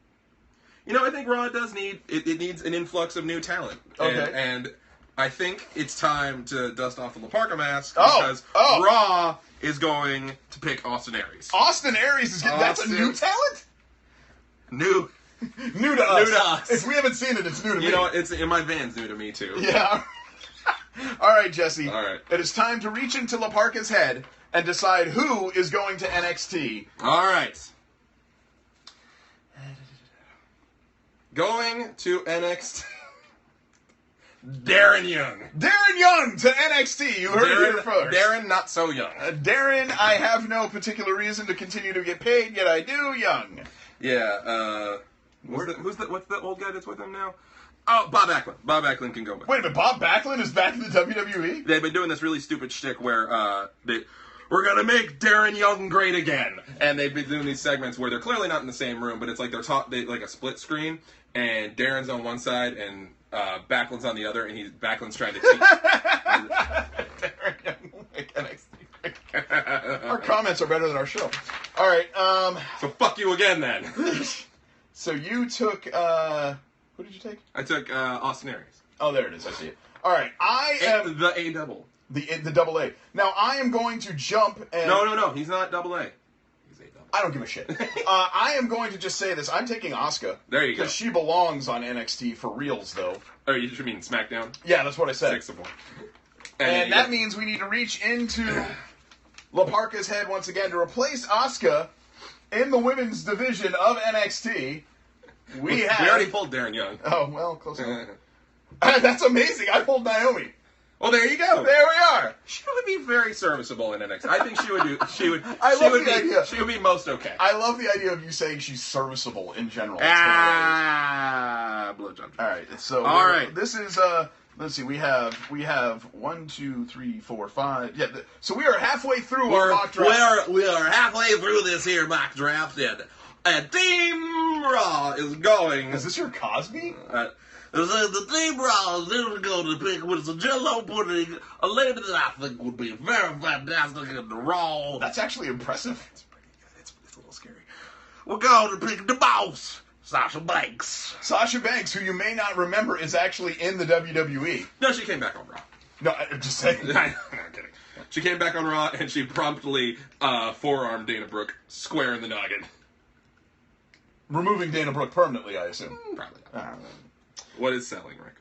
S2: think Raw does need it needs an influx of new talent.
S1: Okay.
S2: And I think it's time to dust off the La Parka mask because Raw is going to pick Austin Aries.
S1: Austin Aries that's a new talent?
S2: New
S1: to us. If we haven't seen it, it's new to me.
S2: You know what? It's in my van's new to me too.
S1: Yeah. All right, Jesse.
S2: All right.
S1: It is time to reach into La Parka's head and decide who is going to NXT.
S2: All right. Going to NXT. Darren Young.
S1: Darren Young to NXT. You heard it here first.
S2: Darren, not so young.
S1: Darren, I have no particular reason to continue to get paid, yet I do. Young.
S2: Yeah. What's the old guy that's with him now? Oh, Bob Backlund. Bob Backlund can go back.
S1: Wait a minute, Bob Backlund is back in the WWE?
S2: They've been doing this really stupid shtick where we're gonna make Darren Young great again. And they've been doing these segments where they're clearly not in the same room, but it's like they like a split screen, and Darren's on one side and Backlund's on the other, and Backlund's trying to teach.
S1: Darren Young will make NXT great again. Our comments are better than our show. All right.
S2: So fuck you again, then.
S1: So you took. Who did you take?
S2: I took Austin Aries.
S1: Oh, there it is. I see it. All right. I am
S2: the A double.
S1: The double A. Now I am going to jump and.
S2: No. He's not double A. He's A double.
S1: I don't give a shit. I am going to just say this. I'm taking Asuka.
S2: There you go.
S1: Because she belongs on NXT for reals, though.
S2: Oh, you mean SmackDown?
S1: Yeah, that's what I said.
S2: 6 of 1.
S1: And that means we need to reach into La Parca's head once again to replace Asuka in the women's division of NXT. We
S2: already pulled Darren Young.
S1: Oh, well, close enough. That's amazing. I pulled Naomi.
S2: Well, there you go.
S1: There we are.
S2: She would be very serviceable in NXT. I think she would do. She would.
S1: I love the idea.
S2: She would be most okay.
S1: I love the idea of you saying she's serviceable in general.
S2: Blowjob.
S1: All right. So
S2: all right.
S1: This is Let's see. We have 1, 2, 3, 4, 5. Yeah. So we are halfway through our mock draft.
S2: We are halfway through this here mock draft, and Team Raw is going.
S1: Is this your Cosby?
S2: The Team Raw is going to pick with a Jello pudding, a lady that I think would be very fantastic in the Raw.
S1: That's actually impressive.
S2: It's pretty good. It's a little scary. We're going to pick the boss, Sasha Banks.
S1: Sasha Banks, who you may not remember, is actually in the WWE.
S2: No, she came back on Raw.
S1: No, I'm just saying.
S2: I'm kidding. She came back on Raw, and she promptly forearmed Dana Brooke square in the noggin.
S1: Removing Dana Brooke permanently, I assume.
S2: Probably not. What is selling, Rick?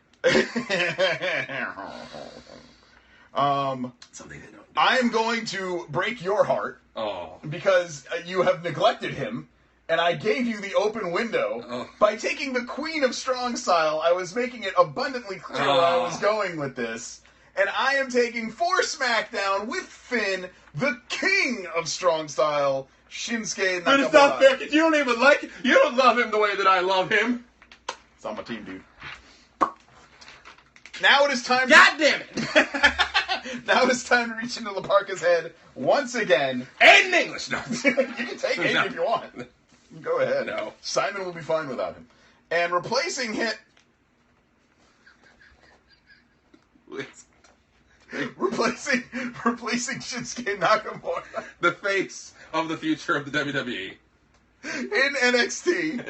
S2: Something they don't do.
S1: I am going to break your heart.
S2: Oh.
S1: Because you have neglected him, and I gave you the open window.
S2: Oh.
S1: By taking the Queen of Strong Style, I was making it abundantly clear where I was going with this. And I am taking for SmackDown with Finn, the King of Strong Style, Shinsuke Nakamura.
S2: But it's not fair, because you don't even like it. You don't love him the way that I love him.
S1: It's on my team, dude. Now it is time
S2: God damn it!
S1: Now it's time to reach into La Parca's head once again.
S2: And in English, no.
S1: You can take Aiden if you want. Go ahead.
S2: No.
S1: Simon will be fine without him. And replacing him... Replacing Shinsuke Nakamura.
S2: The face of the future of the WWE.
S1: In NXT.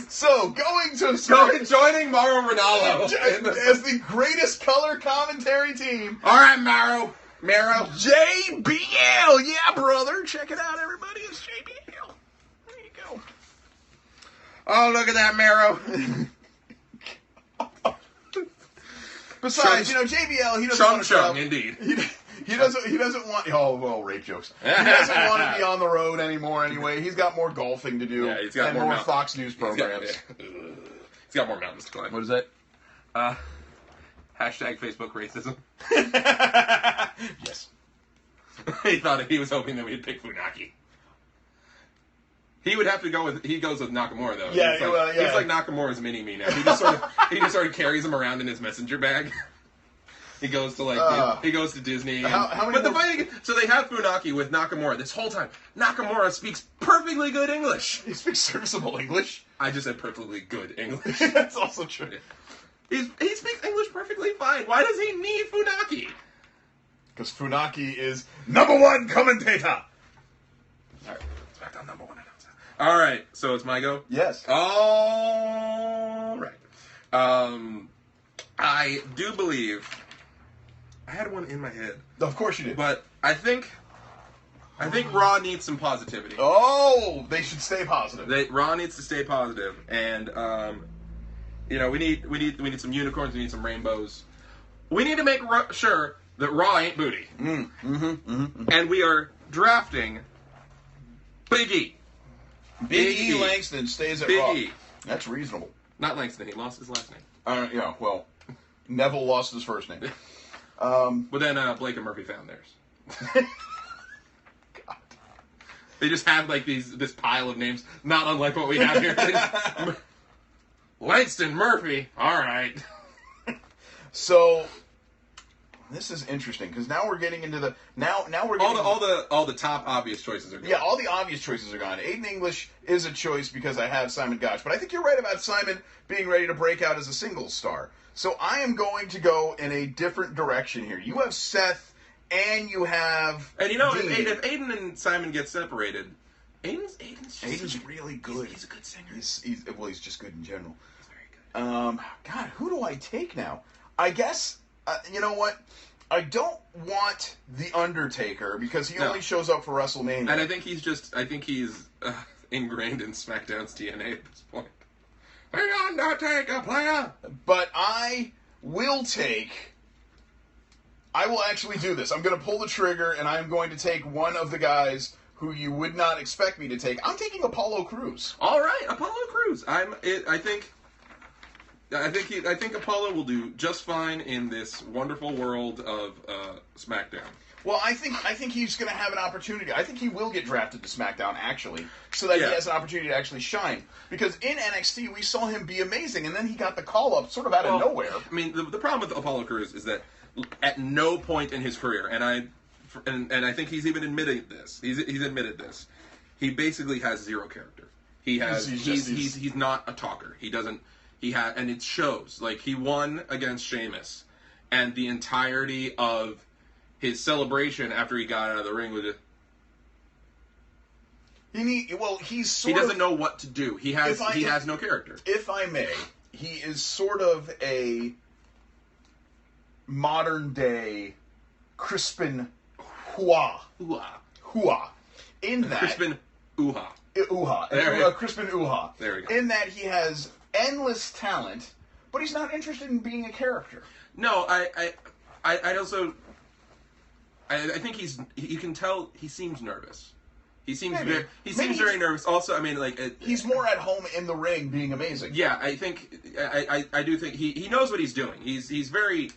S1: So,
S2: joining Mauro Ranallo
S1: as the greatest color commentary team.
S2: All right, Mauro.
S1: JBL. Yeah, brother. Check it out, everybody. It's JBL. There you go.
S2: Oh, look at that, Mauro.
S1: Besides, JBL, he doesn't want to
S2: travel. Indeed.
S1: He doesn't want... Oh, well, rape jokes. He doesn't want to be on the road anymore anyway. He's got more golfing to do and more Fox News programs.
S2: He's got more mountains to climb.
S1: What is that?
S2: Hashtag Facebook racism.
S1: Yes.
S2: He was hoping that we'd pick Funaki. He would have to go with... He goes with Nakamura, though.
S1: Yeah,
S2: He's like Nakamura's mini-me now. He just sort of carries him around in his messenger bag. He goes to he goes to Disney. But the funny thing, so they have Funaki with Nakamura this whole time. Nakamura speaks perfectly good English.
S1: He speaks serviceable English.
S2: I just said perfectly good English.
S1: That's also true.
S2: He speaks English perfectly fine. Why does he need Funaki?
S1: Because Funaki is #1 commentator.
S2: All right, SmackDown #1 announcer. All right, so it's my go.
S1: Yes.
S2: All right. I do believe. I had one in my head.
S1: Of course you did.
S2: But I think Raw needs some positivity.
S1: Oh, they should stay positive.
S2: Raw needs to stay positive, and we need some unicorns. We need some rainbows. We need to make sure that Raw ain't booty. And we are drafting Big E.
S1: Big E Langston stays at Raw.
S2: Big E.
S1: That's reasonable.
S2: Not Langston. He lost his last name.
S1: Yeah. Well, Neville lost his first name.
S2: But then Blake and Murphy found theirs.
S1: God.
S2: They just have like this pile of names, not unlike what we have here. Langston Murphy. All right.
S1: So this is interesting because now we're getting into the now we're getting
S2: all the top obvious choices are gone.
S1: Yeah, all the obvious choices are gone. Aiden English is a choice because I have Simon Gotch, but I think you're right about Simon being ready to break out as a singles star. So I am going to go in a different direction here. You have Seth, and you have
S2: And you know,
S1: Dean.
S2: if Aiden and Simon get separated, Aiden's
S1: really good.
S2: He's a good singer.
S1: He's just good in general.
S2: He's very good.
S1: God, who do I take now? I guess you know what? I don't want the Undertaker because he only shows up for WrestleMania.
S2: And I think he's ingrained in SmackDown's DNA at this point. The Undertaker, player!
S1: But I will actually do this. I'm going to pull the trigger, and I'm going to take one of the guys who you would not expect me to take. I'm taking Apollo Crews.
S2: All right, Apollo Crews. I think Apollo will do just fine in this wonderful world of SmackDown.
S1: Well, I think he's going to have an opportunity. I think he will get drafted to SmackDown, actually, so that he has an opportunity to actually shine. Because in NXT, we saw him be amazing, and then he got the call-up sort of out of nowhere.
S2: I mean, the problem with Apollo Crews is that at no point in his career, and I think he's even admitted this. He's admitted this. He basically has zero character. He's not a talker. He doesn't. And it shows. Like, he won against Sheamus, and the entirety of his celebration after he got out of the ring was just... He doesn't know what to do. He has no character.
S1: If I may, he is sort of a modern-day Crispin Hua. In that...
S2: Crispin Uha.
S1: Crispin Uha.
S2: There we go.
S1: In that he has endless talent, but he's not interested in being a character.
S2: No, I think you can tell he seems nervous. He seems very nervous. Also, I mean, like
S1: he's more at home in the ring, being amazing.
S2: Yeah, I think I do think he knows what he's doing. He's very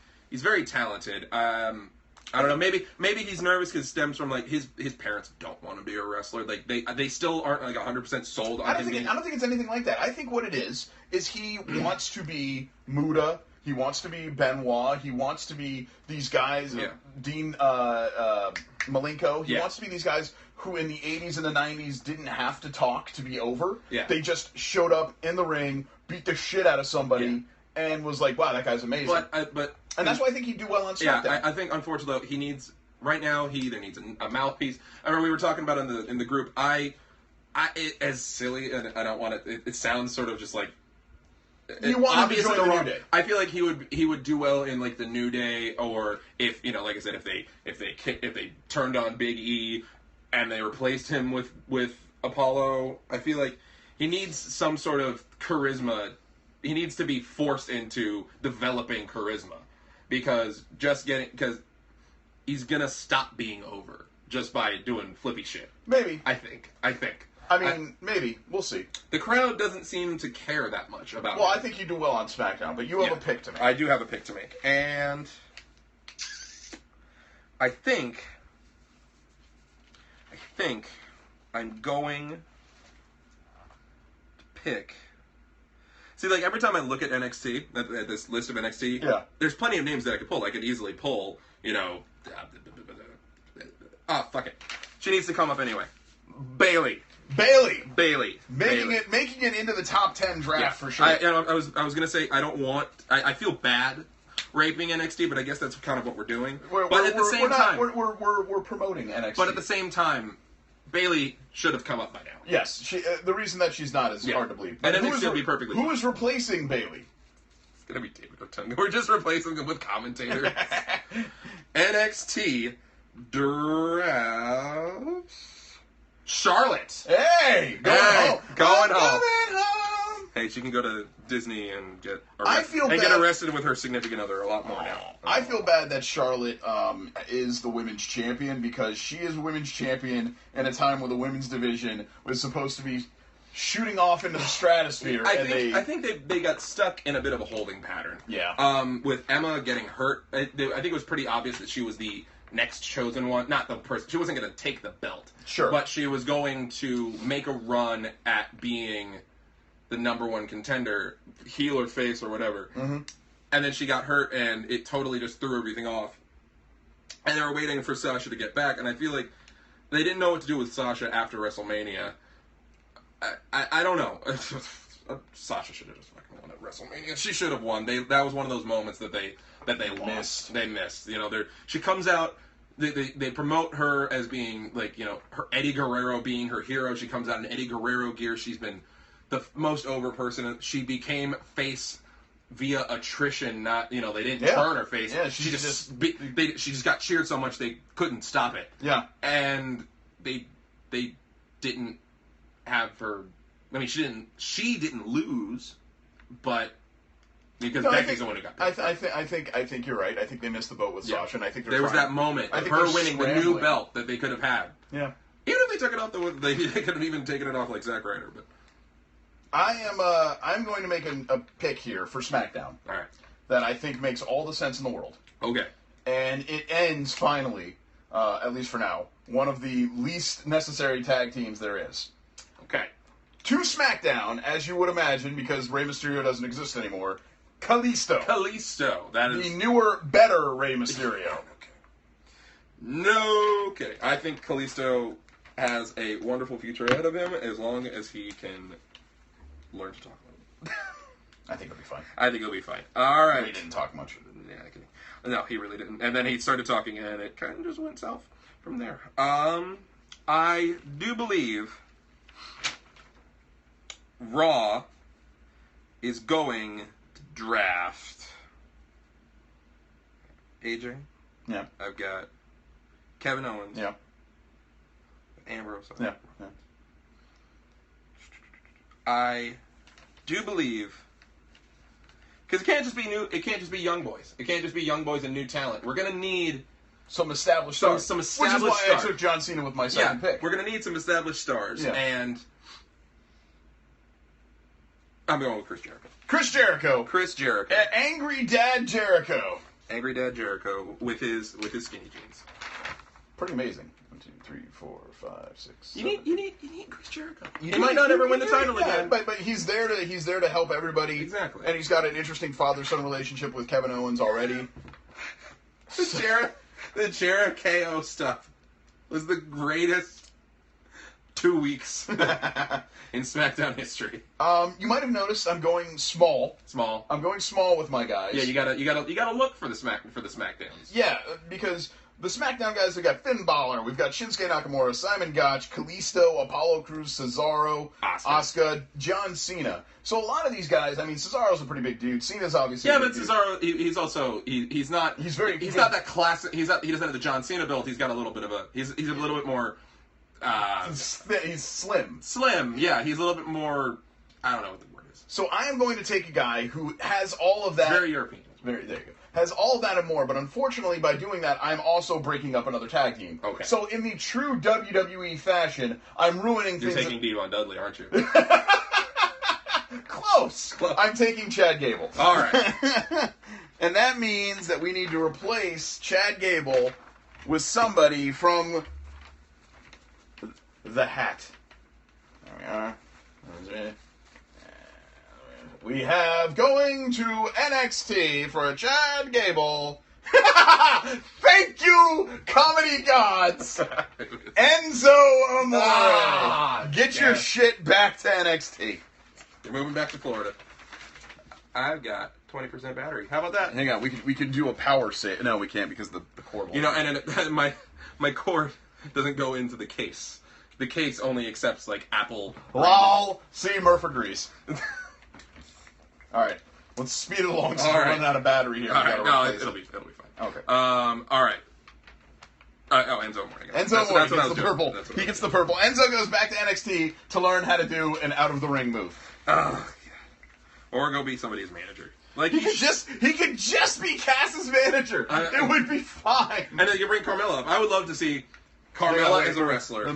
S2: talented. I don't know. Maybe he's nervous because it stems from like his parents don't want to be a wrestler. Like they still aren't like 100% sold on him.
S1: I don't think it's anything like that. I think what it is he wants to be Muda. He wants to be Benoit. He wants to be these guys, Dean Malenko. He wants to be these guys who in the 80s and the 90s didn't have to talk to be over.
S2: Yeah.
S1: They just showed up in the ring, beat the shit out of somebody, and was like, wow, that guy's amazing. And that's why I think he'd do well on SmackDown.
S2: Yeah, I think, unfortunately, he needs... Right now, he either needs a mouthpiece... I remember we were talking about in the group, as silly, and I don't want it... It sounds sort of just like...
S1: You want him to join the New Day.
S2: I feel like he would do well in like the New Day, or if like I said, if they turned on Big E and they replaced him with Apollo. I feel like he needs some sort of charisma. He needs to be forced into developing charisma because he's gonna stop being over just by doing flippy shit.
S1: Maybe.
S2: I think.
S1: I mean, maybe. We'll see.
S2: The crowd doesn't seem to care that much about
S1: Well,
S2: him.
S1: I think you do well on SmackDown, but you have a pick to make.
S2: I do have a pick to make. And I think I'm going to pick... See, like, every time I look at NXT, at this list of NXT, there's plenty of names that I could pull. I could easily pull, fuck it. She needs to come up anyway. Bayley.
S1: Making it into the top 10 draft for sure.
S2: I was gonna say I feel bad raping NXT, but I guess that's kind of what we're doing.
S1: We're promoting NXT.
S2: But at the same time, Bayley should have come up by now.
S1: Yes, the reason that she's not is hard to believe.
S2: But and NXT will be perfectly fine.
S1: Who is replacing Bayley?
S2: It's gonna be David Otunga. We're just replacing them with commentators. NXT drafts Charlotte.
S1: Hey, going home.
S2: Hey, she can go to Disney and get arrested with her significant other a lot more now.
S1: I feel bad that Charlotte is the women's champion because she is women's champion in a time when the women's division was supposed to be shooting off into the stratosphere.
S2: I think they got stuck in a bit of a holding pattern.
S1: Yeah.
S2: With Emma getting hurt, I think it was pretty obvious that she was the next chosen one. Not the person. She wasn't going to take the belt.
S1: Sure.
S2: But she was going to make a run at being the number one contender, heel or face or whatever.
S1: Mm-hmm.
S2: and then she got hurt, and it totally just threw everything off. And they were waiting for Sasha to get back, and I feel like they didn't know what to do with Sasha after WrestleMania. I don't know. Sasha should have just fucking won at WrestleMania. She should have won. That was one of those moments that they lost. They missed. You know, she comes out. They promote her as being like, you know, her Eddie Guerrero being her hero. She comes out in Eddie Guerrero gear. She's been the most over person. She became face via attrition. Not, you know, they didn't turn her face. Yeah, she just got cheered so much they couldn't stop it.
S1: Yeah,
S2: and they didn't have her. I mean, she didn't lose, but. Because Becky's the one who got picked.
S1: I think you're right. I think they missed the boat with Sasha, and I think
S2: there was that moment of her winning the new belt that they could have had.
S1: Yeah.
S2: Even if they took it off, they could have even taken it off like Zack Ryder. But
S1: I'm going to make a pick here for SmackDown.
S2: All right.
S1: That I think makes all the sense in the world.
S2: Okay.
S1: And it ends finally, at least for now, one of the least necessary tag teams there is.
S2: Okay.
S1: To SmackDown, as you would imagine, because Rey Mysterio doesn't exist anymore. Kalisto.
S2: That is
S1: the newer, better Rey Mysterio.
S2: Okay. I think Kalisto has a wonderful future ahead of him as long as he can learn to talk a little.
S1: I think it'll be fine.
S2: I think it'll be fine. All right.
S1: He didn't talk much.
S2: Yeah, no, he really didn't. And then he started talking, and it kind of just went south from there. I do believe Raw is going to draft AJ.
S1: Yeah.
S2: I've got Kevin Owens.
S1: Yeah.
S2: Ambrose.
S1: Yeah.
S2: I do believe, because it can't just be new. It can't just be young boys. It can't just be young boys and new talent. We're gonna need
S1: some established stars.
S2: Some established
S1: Which is why
S2: stars.
S1: I took John Cena with my second pick.
S2: We're gonna need some established stars, and I'm going with Chris Jericho.
S1: Chris Jericho. Angry Dad Jericho.
S2: Angry Dad Jericho with his skinny jeans.
S1: Pretty amazing. 1, 2, 3, 4, 5, 6.
S2: You need Chris Jericho. He might not ever win the title again,
S1: but he's there to help everybody.
S2: Exactly.
S1: And he's got an interesting father-son relationship with Kevin Owens already.
S2: The Jericho stuff was the greatest 2 weeks in SmackDown history.
S1: You might have noticed I'm going small. I'm going small with my guys.
S2: Yeah, you gotta look for the SmackDowns.
S1: Yeah, because the SmackDown guys, we've got Finn Balor, we've got Shinsuke Nakamura, Simon Gotch, Kalisto, Apollo Crews, Cesaro, Asuka, John Cena. So a lot of these guys, I mean, Cesaro's a pretty big dude. Cena's obviously
S2: but Cesaro, he's also he's not that classic. He doesn't have the John Cena build. He's got a little bit of a he's a little bit more.
S1: He's slim.
S2: Yeah. He's a little bit more. I don't know what the word is.
S1: So I am going to take a guy who has all of that.
S2: Very European.
S1: There you go. Has all of that and more, but unfortunately, by doing that, I'm also breaking up another tag team.
S2: Okay.
S1: So in the true WWE fashion, I'm ruining things.
S2: You're taking Devon Dudley, aren't you?
S1: Close. I'm taking Chad Gable.
S2: All right.
S1: And that means that we need to replace Chad Gable with somebody from the Hat. There we are. We have going to NXT for a Chad Gable. Thank you, comedy gods. Enzo Amore. Get your shit back to NXT.
S2: You're moving back to Florida. I've got 20% battery. How about that?
S1: Hang on, we could do a power save. No, we can't because the cord won't.
S2: You know, and my cord doesn't go into the case. The case only accepts like Apple.
S1: Lol. See, Murph agrees. All right, let's speed it along so we're running out of battery here.
S2: All right, no, it'll be fine.
S1: Okay.
S2: All right. Enzo Amore.
S1: Enzo Amore gets the purple. He gets the purple. Enzo goes back to NXT to learn how to do an out of the ring move.
S2: Or go be somebody's manager. Like
S1: he could just be Cass's manager. It would be fine.
S2: And then you bring Carmella up. I would love to see Carmella as a wrestler.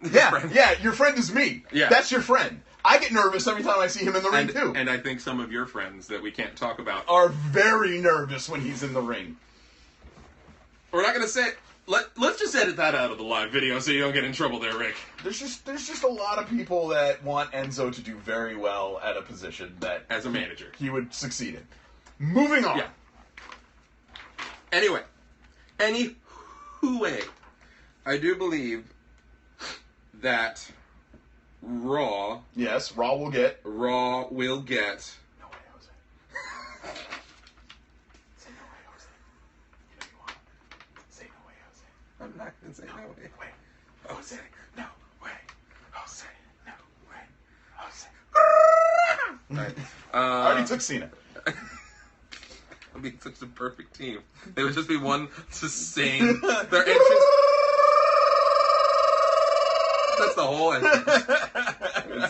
S1: Yeah, your friend is me.
S2: Yeah.
S1: That's your friend. I get nervous every time I see him in the ring, too.
S2: And I think some of your friends that we can't talk about
S1: are very nervous when he's in the ring.
S2: We're not going to say it. Let's just edit that out of the live video so you don't get in trouble there, Rick.
S1: There's just a lot of people that want Enzo to do very well at a position that
S2: As a manager.
S1: he would succeed in. Moving on.
S2: Yeah. Anyway, I do believe that Raw.
S1: Yes, Raw will get.
S2: No way, Jose.
S1: Say no way, Jose. You know you want. Say no way, Jose.
S2: I'm not gonna say no way.
S1: Wait. Jose. No way. Jose. No way. Jose.
S2: Right.
S1: I already took Cena.
S2: It'd be such a perfect team. They would just be one to sing their entrance. That's the whole entrance.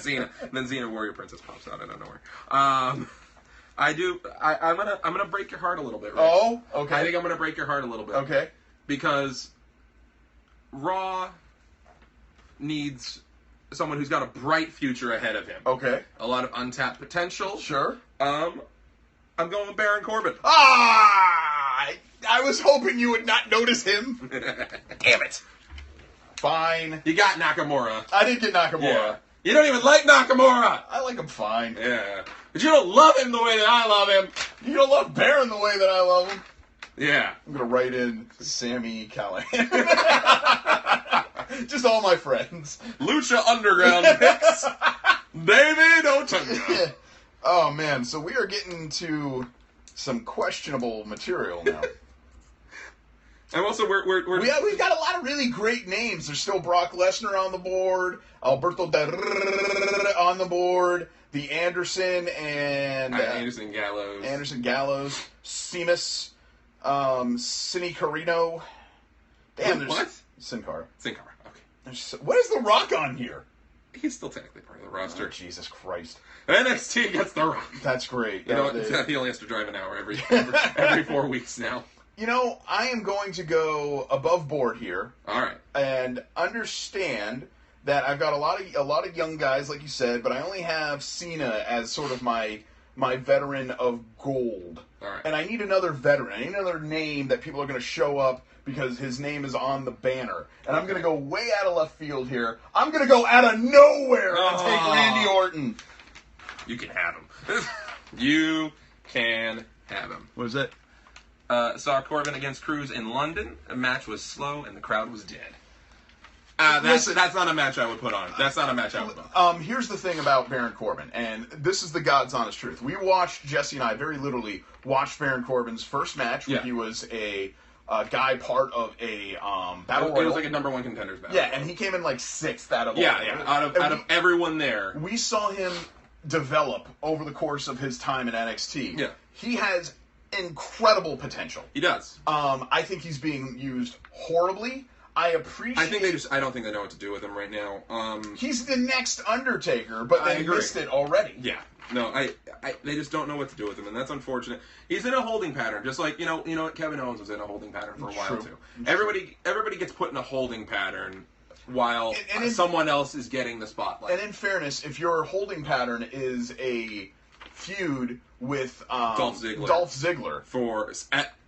S2: And then Xena Warrior Princess pops out out of nowhere. I'm gonna break your heart a little bit, Rich.
S1: Oh, okay.
S2: I think I'm gonna break your heart a little bit.
S1: Okay.
S2: Because Raw needs someone who's got a bright future ahead of him.
S1: Okay.
S2: A lot of untapped potential.
S1: Sure.
S2: I'm going with Baron Corbin.
S1: I was hoping you would not notice him. Damn it. Fine.
S2: You got Nakamura.
S1: I did get Nakamura.
S2: Yeah. You don't even like Nakamura.
S1: I like him fine.
S2: Yeah. But you don't love him the way that I love him.
S1: You don't love Baron the way that I love him.
S2: Yeah.
S1: I'm going to write in Sammy Callahan. Just all my friends.
S2: Lucha Underground picks. David Otunga.
S1: Oh, man. So we are getting to some questionable material now.
S2: And also,
S1: We've got a lot of really great names. There's still Brock Lesnar on the board, Alberto on the board, the Anderson and...
S2: Anderson
S1: Gallows, Sheamus, Cine Carino. Damn, there's...
S2: What?
S1: Sin Cara.
S2: Okay.
S1: What is The Rock on here?
S2: He's still technically part of the roster.
S1: Oh, Jesus Christ.
S2: NXT gets The Rock.
S1: That's great.
S2: You know, he only has to drive an hour every 4 weeks now.
S1: You know, I am going to go above board here.
S2: All right.
S1: And understand that I've got a lot of young guys, like you said, but I only have Cena as sort of my veteran of gold.
S2: All right.
S1: And I need another veteran. I need another name that people are going to show up because his name is on the banner. And I'm going to go way out of left field here. I'm going to go out of nowhere and take Randy Orton.
S2: You can have him. You can have him.
S1: What is it?
S2: Saw Corbin against Cruz in London. The match was slow and the crowd was dead. That's not a match I would put on. That's not a match I would put on.
S1: Here's the thing about Baron Corbin, and this is the God's honest truth. We watched, Jesse and I very literally watched Baron Corbin's first match where he was a guy part of a battle royal.
S2: It was like a number one contenders battle.
S1: Yeah, and he came in like 6th out of all.
S2: Yeah. Out of everyone there.
S1: We saw him develop over the course of his time in NXT.
S2: Yeah.
S1: He has incredible potential.
S2: He does.
S1: I think he's being used horribly. I
S2: don't think they know what to do with him right now.
S1: He's the next Undertaker, but they missed it already.
S2: Yeah. No, they just don't know what to do with him, and that's unfortunate. He's in a holding pattern, just like you know what Kevin Owens was in a holding pattern for a while too. Everybody gets put in a holding pattern while someone else is getting the spotlight.
S1: And in fairness, if your holding pattern is a feud with Dolph Ziggler
S2: for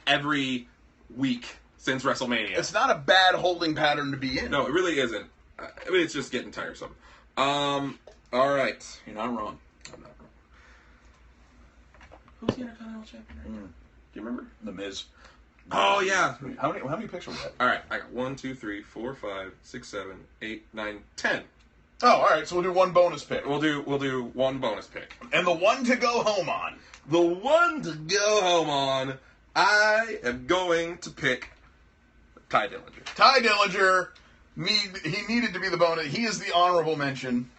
S2: every week since WrestleMania,
S1: it's not a bad holding pattern to be in.
S2: No, it really isn't. I mean, it's just getting tiresome. All right,
S1: you're not wrong.
S2: I'm not wrong. Who's the Intercontinental Champion right now? Do you remember?
S1: The Miz.
S2: Oh yeah.
S1: How many picks we got?
S2: All right, I got 1, 2, 3, 4, 5, 6, 7, 8, 9, 10.
S1: Oh, all right. So we'll do one bonus pick.
S2: We'll do one bonus pick.
S1: And the one to go home on.
S2: The one to go home on. I am going to pick Ty Dillinger.
S1: Ty Dillinger. He needed to be the bonus. He is the honorable mention.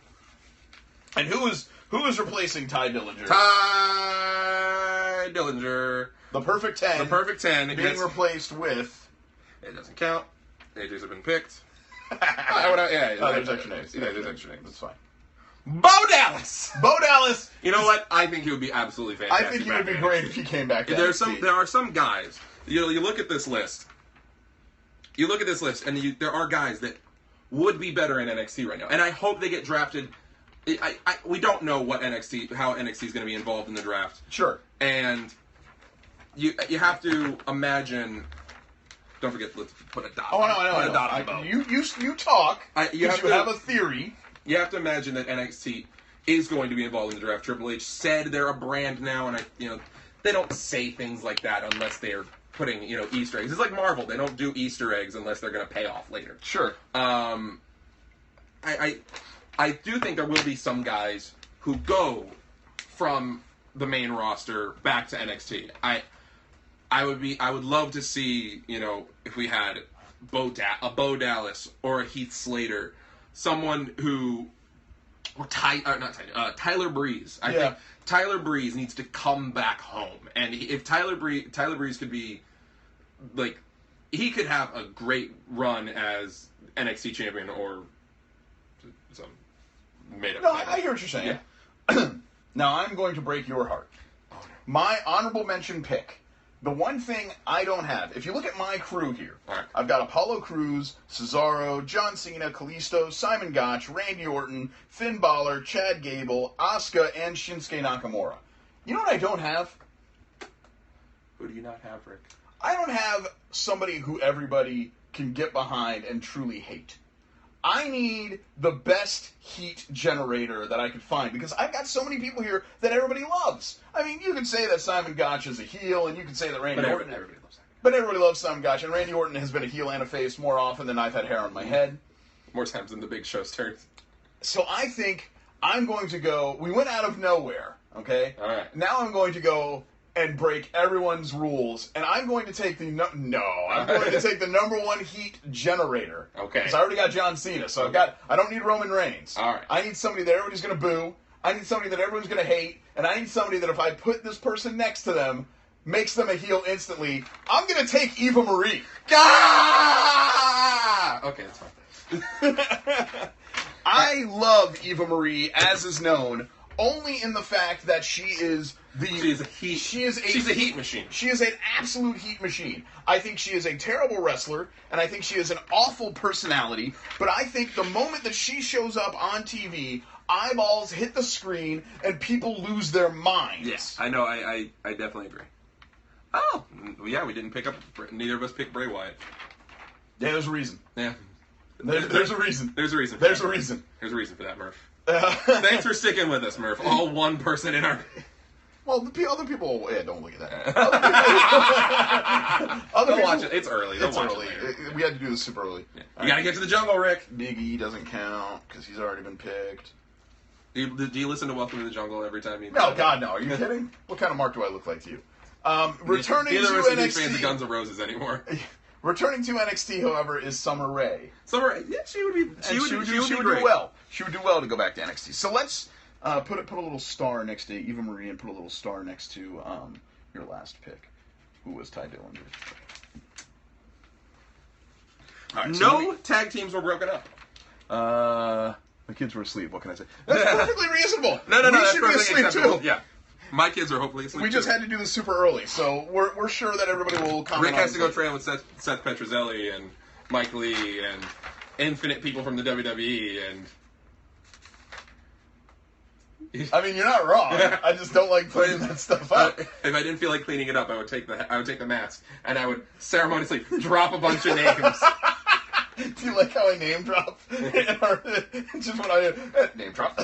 S1: And who is replacing Ty Dillinger?
S2: Ty Dillinger.
S1: The perfect 10.
S2: The perfect 10
S1: being replaced with.
S2: It doesn't count. AJ's have been picked.
S1: There's extra names.
S2: There's extra names.
S1: That's fine.
S2: Bo Dallas.
S1: Bo Dallas.
S2: You know what? I think he would be absolutely fantastic.
S1: I think he would be great if he came back.
S2: There are some guys. You look at this list. You look at this list, and there are guys that would be better in NXT right now, and I hope they get drafted. We don't know how NXT is going to be involved in the draft.
S1: Sure.
S2: And you have to imagine Don't forget, let's put a dot.
S1: Oh, I know.
S2: Put a dot on the bow.
S1: You talk. You have a theory.
S2: You have to imagine that NXT is going to be involved in the draft. Triple H said they're a brand now, and they don't say things like that unless they're putting Easter eggs. It's like Marvel; they don't do Easter eggs unless they're going to pay off later.
S1: Sure.
S2: I do think there will be some guys who go from the main roster back to NXT. I would love to see, if we had a Bo Dallas or a Heath Slater, someone who, or Tyler Breeze. I think Tyler Breeze needs to come back home, and if Tyler Breeze could be, like, he could have a great run as NXT champion or some made up.
S1: No, I hear what you're saying. Yeah. Now I'm going to break your heart. My honorable mention pick. The one thing I don't have, if you look at my crew here,
S2: right.
S1: I've got Apollo Crews, Cesaro, John Cena, Kalisto, Simon Gotch, Randy Orton, Finn Balor, Chad Gable, Asuka, and Shinsuke Nakamura. You know what I don't have?
S2: Who do you not have, Rick?
S1: I don't have somebody who everybody can get behind and truly hate. I need the best heat generator that I could find, because I've got so many people here that everybody loves. I mean, you can say that Simon Gotch is a heel, and you can say that Randy Orton...
S2: Everybody loves Simon.
S1: But everybody loves Simon Gotch, and Randy Orton has been a heel and a face more often than I've had hair on my head.
S2: More times than the Big Show's turns.
S1: So I think I'm going to go... We went out of nowhere, okay?
S2: All right.
S1: Now I'm going to go and break everyone's rules, and I'm going to take I'm going to take the number one heat generator.
S2: Okay.
S1: Because I already got John Cena, so I don't need Roman Reigns.
S2: All right.
S1: I need somebody that everybody's going to boo. I need somebody that everyone's going to hate, and I need somebody that if I put this person next to them, makes them a heel instantly. I'm going to take Eva Marie.
S2: Ah! Okay, that's fine.
S1: I love Eva Marie, as is known, only in the fact that she is
S2: she's a heat machine.
S1: She is an absolute heat machine. I think she is a terrible wrestler, and I think she is an awful personality, but I think the moment that she shows up on TV, eyeballs hit the screen, and people lose their minds.
S2: Yes, I know, I definitely agree. Oh, yeah, we didn't neither of us picked Bray Wyatt.
S1: Yeah, there's a reason.
S2: Yeah.
S1: There's a reason.
S2: There's a reason.
S1: There's a reason.
S2: There's a reason for that, Murph. Thanks for sticking with us, Murph. All one person in our...
S1: Well, the other people... Yeah, don't look at that.
S2: They'll watch it. It's early.
S1: It's early. We had to do this super early.
S2: Yeah. You gotta get to the jungle, Rick.
S1: Big E doesn't count, because he's already been picked.
S2: Do you listen to Welcome to the Jungle every time you...
S1: No, God, no. Are you kidding? What kind of mark do I look like to you? Returning to
S2: Neither of us are
S1: NXT...
S2: fans of Guns N' Roses anymore.
S1: Returning to NXT, however, is Summer Rae.
S2: Yeah, she would be. She would
S1: do well. She would do well to go back to NXT. So let's put a little star next to Eva Marie and put a little star next to your last pick, who was Ty Dillinger.
S2: All right, no tag teams were broken up.
S1: The kids were asleep. What can I say? That's perfectly reasonable.
S2: No.
S1: We should be asleep too.
S2: Yeah. My kids are hopefully asleep.
S1: We just had to do this super early, so we're sure that everybody will comment.
S2: Rick has to go train with Seth Petrozelli and Mike Lee and infinite people from the WWE and...
S1: I mean, you're not wrong. I just don't like putting that stuff up.
S2: If I didn't feel like cleaning it up, I would take the mask and I would ceremoniously drop a bunch of names.
S1: Do you like how I name drop? Just when I name drop.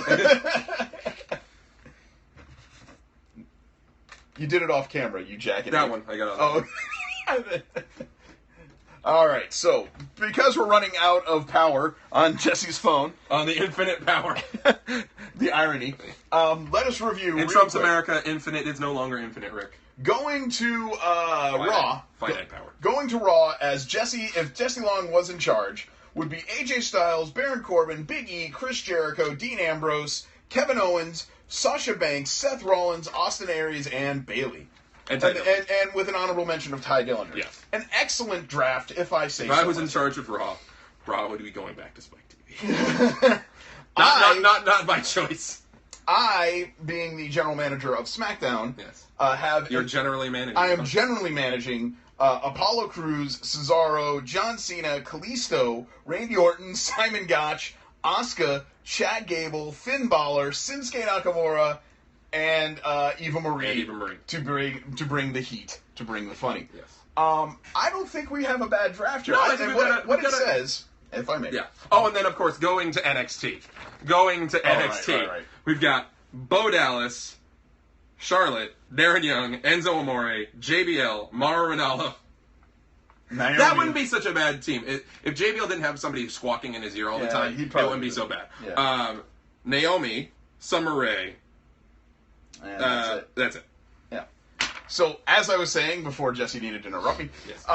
S1: You did it off camera, you jacket.
S2: That one, I got it.
S1: Oh. All right, so because we're running out of power on Jesse's phone,
S2: on the infinite power,
S1: the irony. Let us review.
S2: In Trump's America, infinite is no longer infinite, Rick.
S1: Going to Raw.
S2: Finite power.
S1: Going to Raw as Jesse, if Jesse Long was in charge, would be AJ Styles, Baron Corbin, Big E, Chris Jericho, Dean Ambrose, Kevin Owens, Sasha Banks, Seth Rollins, Austin Aries, and Bayley. And with an honorable mention of Ty Dillinger.
S2: Yes.
S1: An excellent draft, if I say so.
S2: If I was in charge of Raw would be going back to Spike TV. not by choice.
S1: I, being the general manager of SmackDown,
S2: yes.
S1: You're
S2: generally managing.
S1: I am generally managing Apollo Crews, Cesaro, John Cena, Kalisto, Randy Orton, Simon Gotch, Asuka, Chad Gable, Finn Balor, Shinsuke Nakamura, and Eva Marie.
S2: To
S1: bring the heat, to bring the funny.
S2: Yes.
S1: I don't think we have a bad draft here.
S2: No,
S1: I
S2: I think
S1: think what it says, if I may.
S2: Yeah. Oh, and then, of course, going to NXT.
S1: Right.
S2: We've got Bo Dallas, Charlotte, Darren Young, Enzo Amore, JBL, Mauro Ranallo.
S1: Naomi.
S2: That wouldn't be such a bad team. If JBL didn't have somebody squawking in his ear all the time, it wouldn't be so bad.
S1: Yeah.
S2: Naomi, Summer Rae.
S1: And
S2: that's it.
S1: Yeah. So, as I was saying before Jesse needed to interrupt me,
S2: Yes.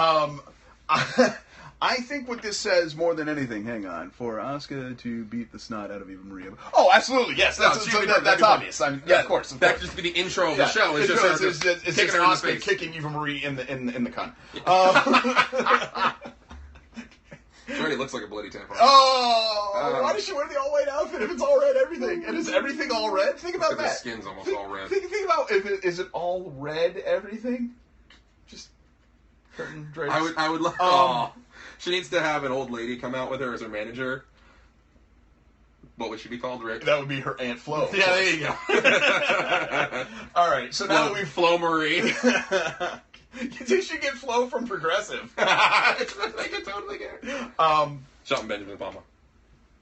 S1: I think what this says more than anything, hang on, for Asuka to beat the snot out of Eva Maria. Oh, absolutely, yes, that's obvious. Of course.
S2: That could just be the intro of the show. It's just
S1: Asuka kicking Eva Marie in the cunt.
S2: She already looks like a bloody tampon.
S1: Why does she wear the all-white outfit if it's all red everything? And is everything all red? Think about that.
S2: The skin's almost all red.
S1: Think about, is it all red everything? Just curtain drapes.
S2: I would love... She needs to have an old lady come out with her as her manager. What would she be called, Rick?
S1: That would be her Aunt Flo.
S2: Yeah, there you go.
S1: All right, so now we've...
S2: Flo Marie.
S1: Did she get Flo from Progressive?
S2: I could totally get her. Shelton Benjamin Palma.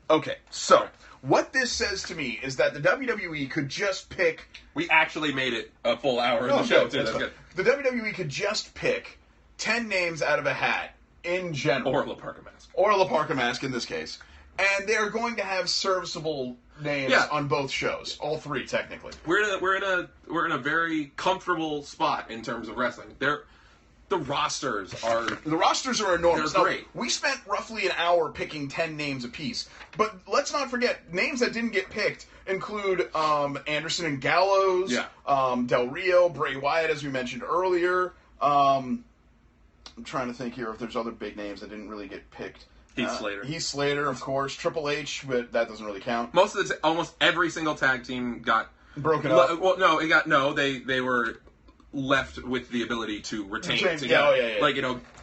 S1: Okay, so what this says to me is that the WWE could just pick...
S2: We actually made it a full hour in the show, too. That's good.
S1: The WWE could just pick 10 names out of a hat in general.
S2: Or La Parka Mask.
S1: Or La Parka Mask in this case. And they're going to have serviceable names on both shows. All three, technically.
S2: We're in a very comfortable spot in terms of wrestling. The rosters are
S1: enormous.
S2: They're great.
S1: We spent roughly an hour picking 10 names apiece. But let's not forget, names that didn't get picked include Anderson and Gallows, Del Rio, Bray Wyatt, as we mentioned earlier. I'm trying to think here if there's other big names that didn't really get picked. Heath Slater, of course. Triple H, but that doesn't really count.
S2: Almost every single tag team got
S1: broken up.
S2: Well, they were left with the ability to retain together.
S1: Yeah.
S2: Like,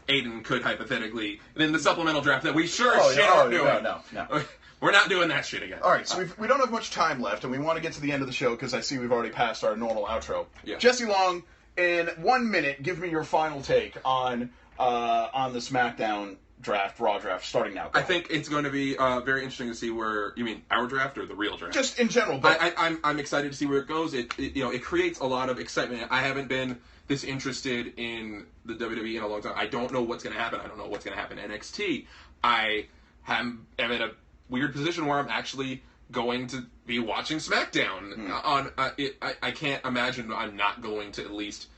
S2: Aiden could hypothetically in the supplemental draft that we aren't doing.
S1: No.
S2: We're not doing that shit again.
S1: All right, so we don't have much time left, and we want to get to the end of the show because I see we've already passed our normal outro.
S2: Yeah.
S1: Jesse Long, in 1 minute, give me your final take on the SmackDown draft, Raw draft, starting now.
S2: I think it's going to be very interesting to see where... You mean our draft or the real draft?
S1: Just in general. But
S2: I'm excited to see where it goes. It creates a lot of excitement. I haven't been this interested in the WWE in a long time. I don't know what's going to happen. I don't know what's going to happen in NXT. I am in a weird position where I'm actually going to be watching SmackDown. I can't imagine I'm not going to at least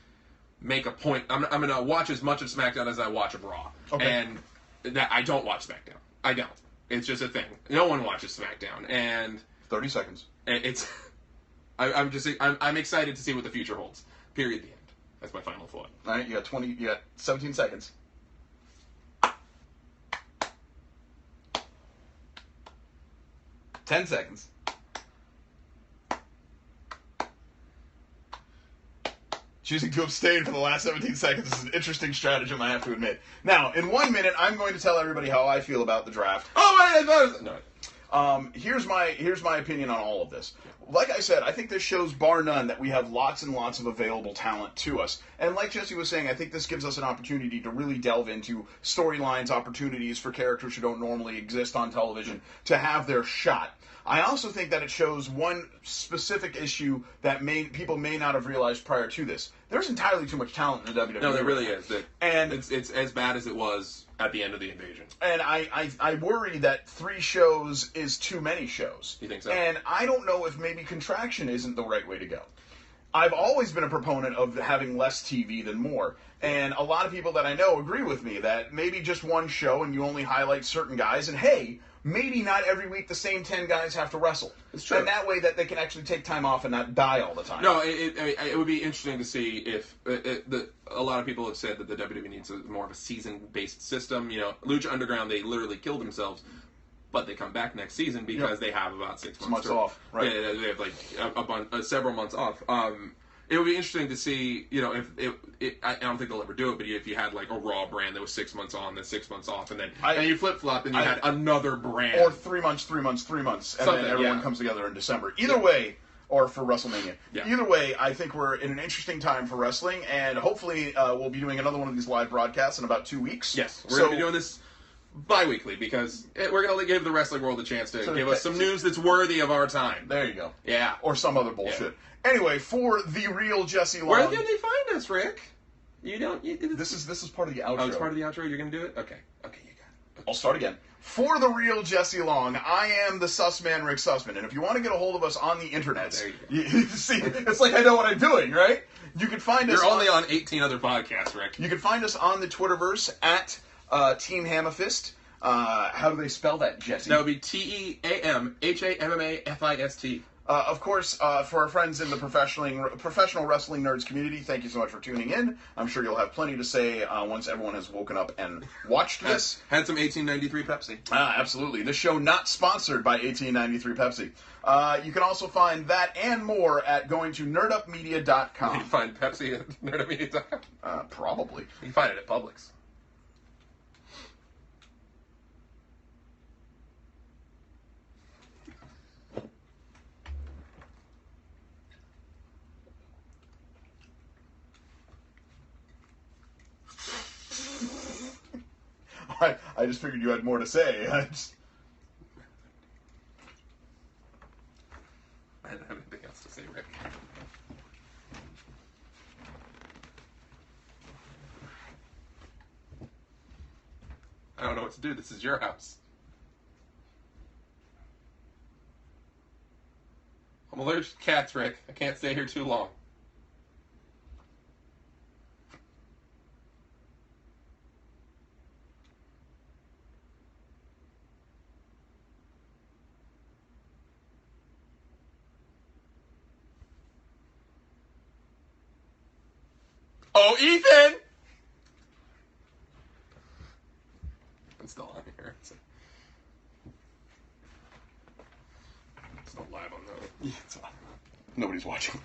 S2: make a point. I'm going to watch as much of SmackDown as I watch of Raw.
S1: Okay.
S2: And I don't watch SmackDown. I don't. It's just a thing. No one watches SmackDown, and
S1: 30 seconds.
S2: It's. I'm excited to see what the future holds. Period. The end. That's my final thought.
S1: All right, you got 17 seconds. $10 seconds. Choosing to abstain for the last 17 seconds is an interesting stratagem, I have to admit. Now, in 1 minute, I'm going to tell everybody how I feel about the draft. Here's my opinion on all of this. Like I said, I think this shows, bar none, that we have lots and lots of available talent to us. And like Jesse was saying, I think this gives us an opportunity to really delve into storylines, opportunities for characters who don't normally exist on television to have their shot. I also think that it shows one specific issue that people may not have realized prior to this. There's entirely too much talent in the WWE.
S2: No, there really is.
S1: And
S2: it's as bad as it was at the end of the invasion.
S1: And I worry that 3 shows is too many shows.
S2: You think so?
S1: And I don't know if maybe contraction isn't the right way to go. I've always been a proponent of having less TV than more. And a lot of people that I know agree with me that maybe just one show and you only highlight certain guys. And hey, maybe not every week the same 10 guys have to wrestle.
S2: It's true.
S1: And that way that they can actually take time off and not die all the time.
S2: No, it would be interesting to see if... a lot of people have said that the WWE needs more of a season-based system. Lucha Underground, they literally killed themselves, but they come back next season because they have about 6 months
S1: off. Right.
S2: Yeah, they have like several months off. It would be interesting to see, I don't think they'll ever do it, but if you had like a Raw brand that was 6 months on, then 6 months off, and then you flip-flop, and you had another brand.
S1: Or 3 months, 3 months, 3 months, and then everyone comes together in December. Either way, or for WrestleMania.
S2: Yeah.
S1: Either way, I think we're in an interesting time for wrestling, and hopefully we'll be doing another one of these live broadcasts in about 2 weeks.
S2: Yes, we're going to be doing this bi-weekly because we're going to give the wrestling world a chance to give us some news that's worthy of our time.
S1: There you go.
S2: Yeah.
S1: Or some other bullshit. Yeah. Anyway, for the real Jesse Long...
S2: Where can they find us, Rick?
S1: This is part of the outro.
S2: Oh, it's part of the outro? You're going to do it? Okay. Okay, you got it. Okay.
S1: I'll start again. For the real Jesse Long, I am the Sussman, Rick Sussman. And if you want to get a hold of us on the internet, you see, it's like I know what I'm doing, right? You can find us...
S2: You're only on 18 other podcasts, Rick.
S1: You can find us on the Twitterverse at Team HAMMA FIST. How do they spell that, Jesse?
S2: That would be TEAMHAMMAFIST.
S1: Of course, for our friends in the professional wrestling nerds community, thank you so much for tuning in. I'm sure you'll have plenty to say once everyone has woken up and watched this.
S2: Had some 1893 Pepsi.
S1: Absolutely. This show not sponsored by 1893 Pepsi. You can also find that and more at going to nerdupmedia.com.
S2: You can find Pepsi at nerdupmedia.com?
S1: Probably.
S2: You can find it at Publix.
S1: I just figured you had more to say.
S2: I don't have anything else to say, Rick. I don't know what to do. This is your house. I'm allergic to cats, Rick. I can't stay here too long. Oh, Ethan! It's still on here. It's not live on the...
S1: Yeah, it's on. Nobody's watching.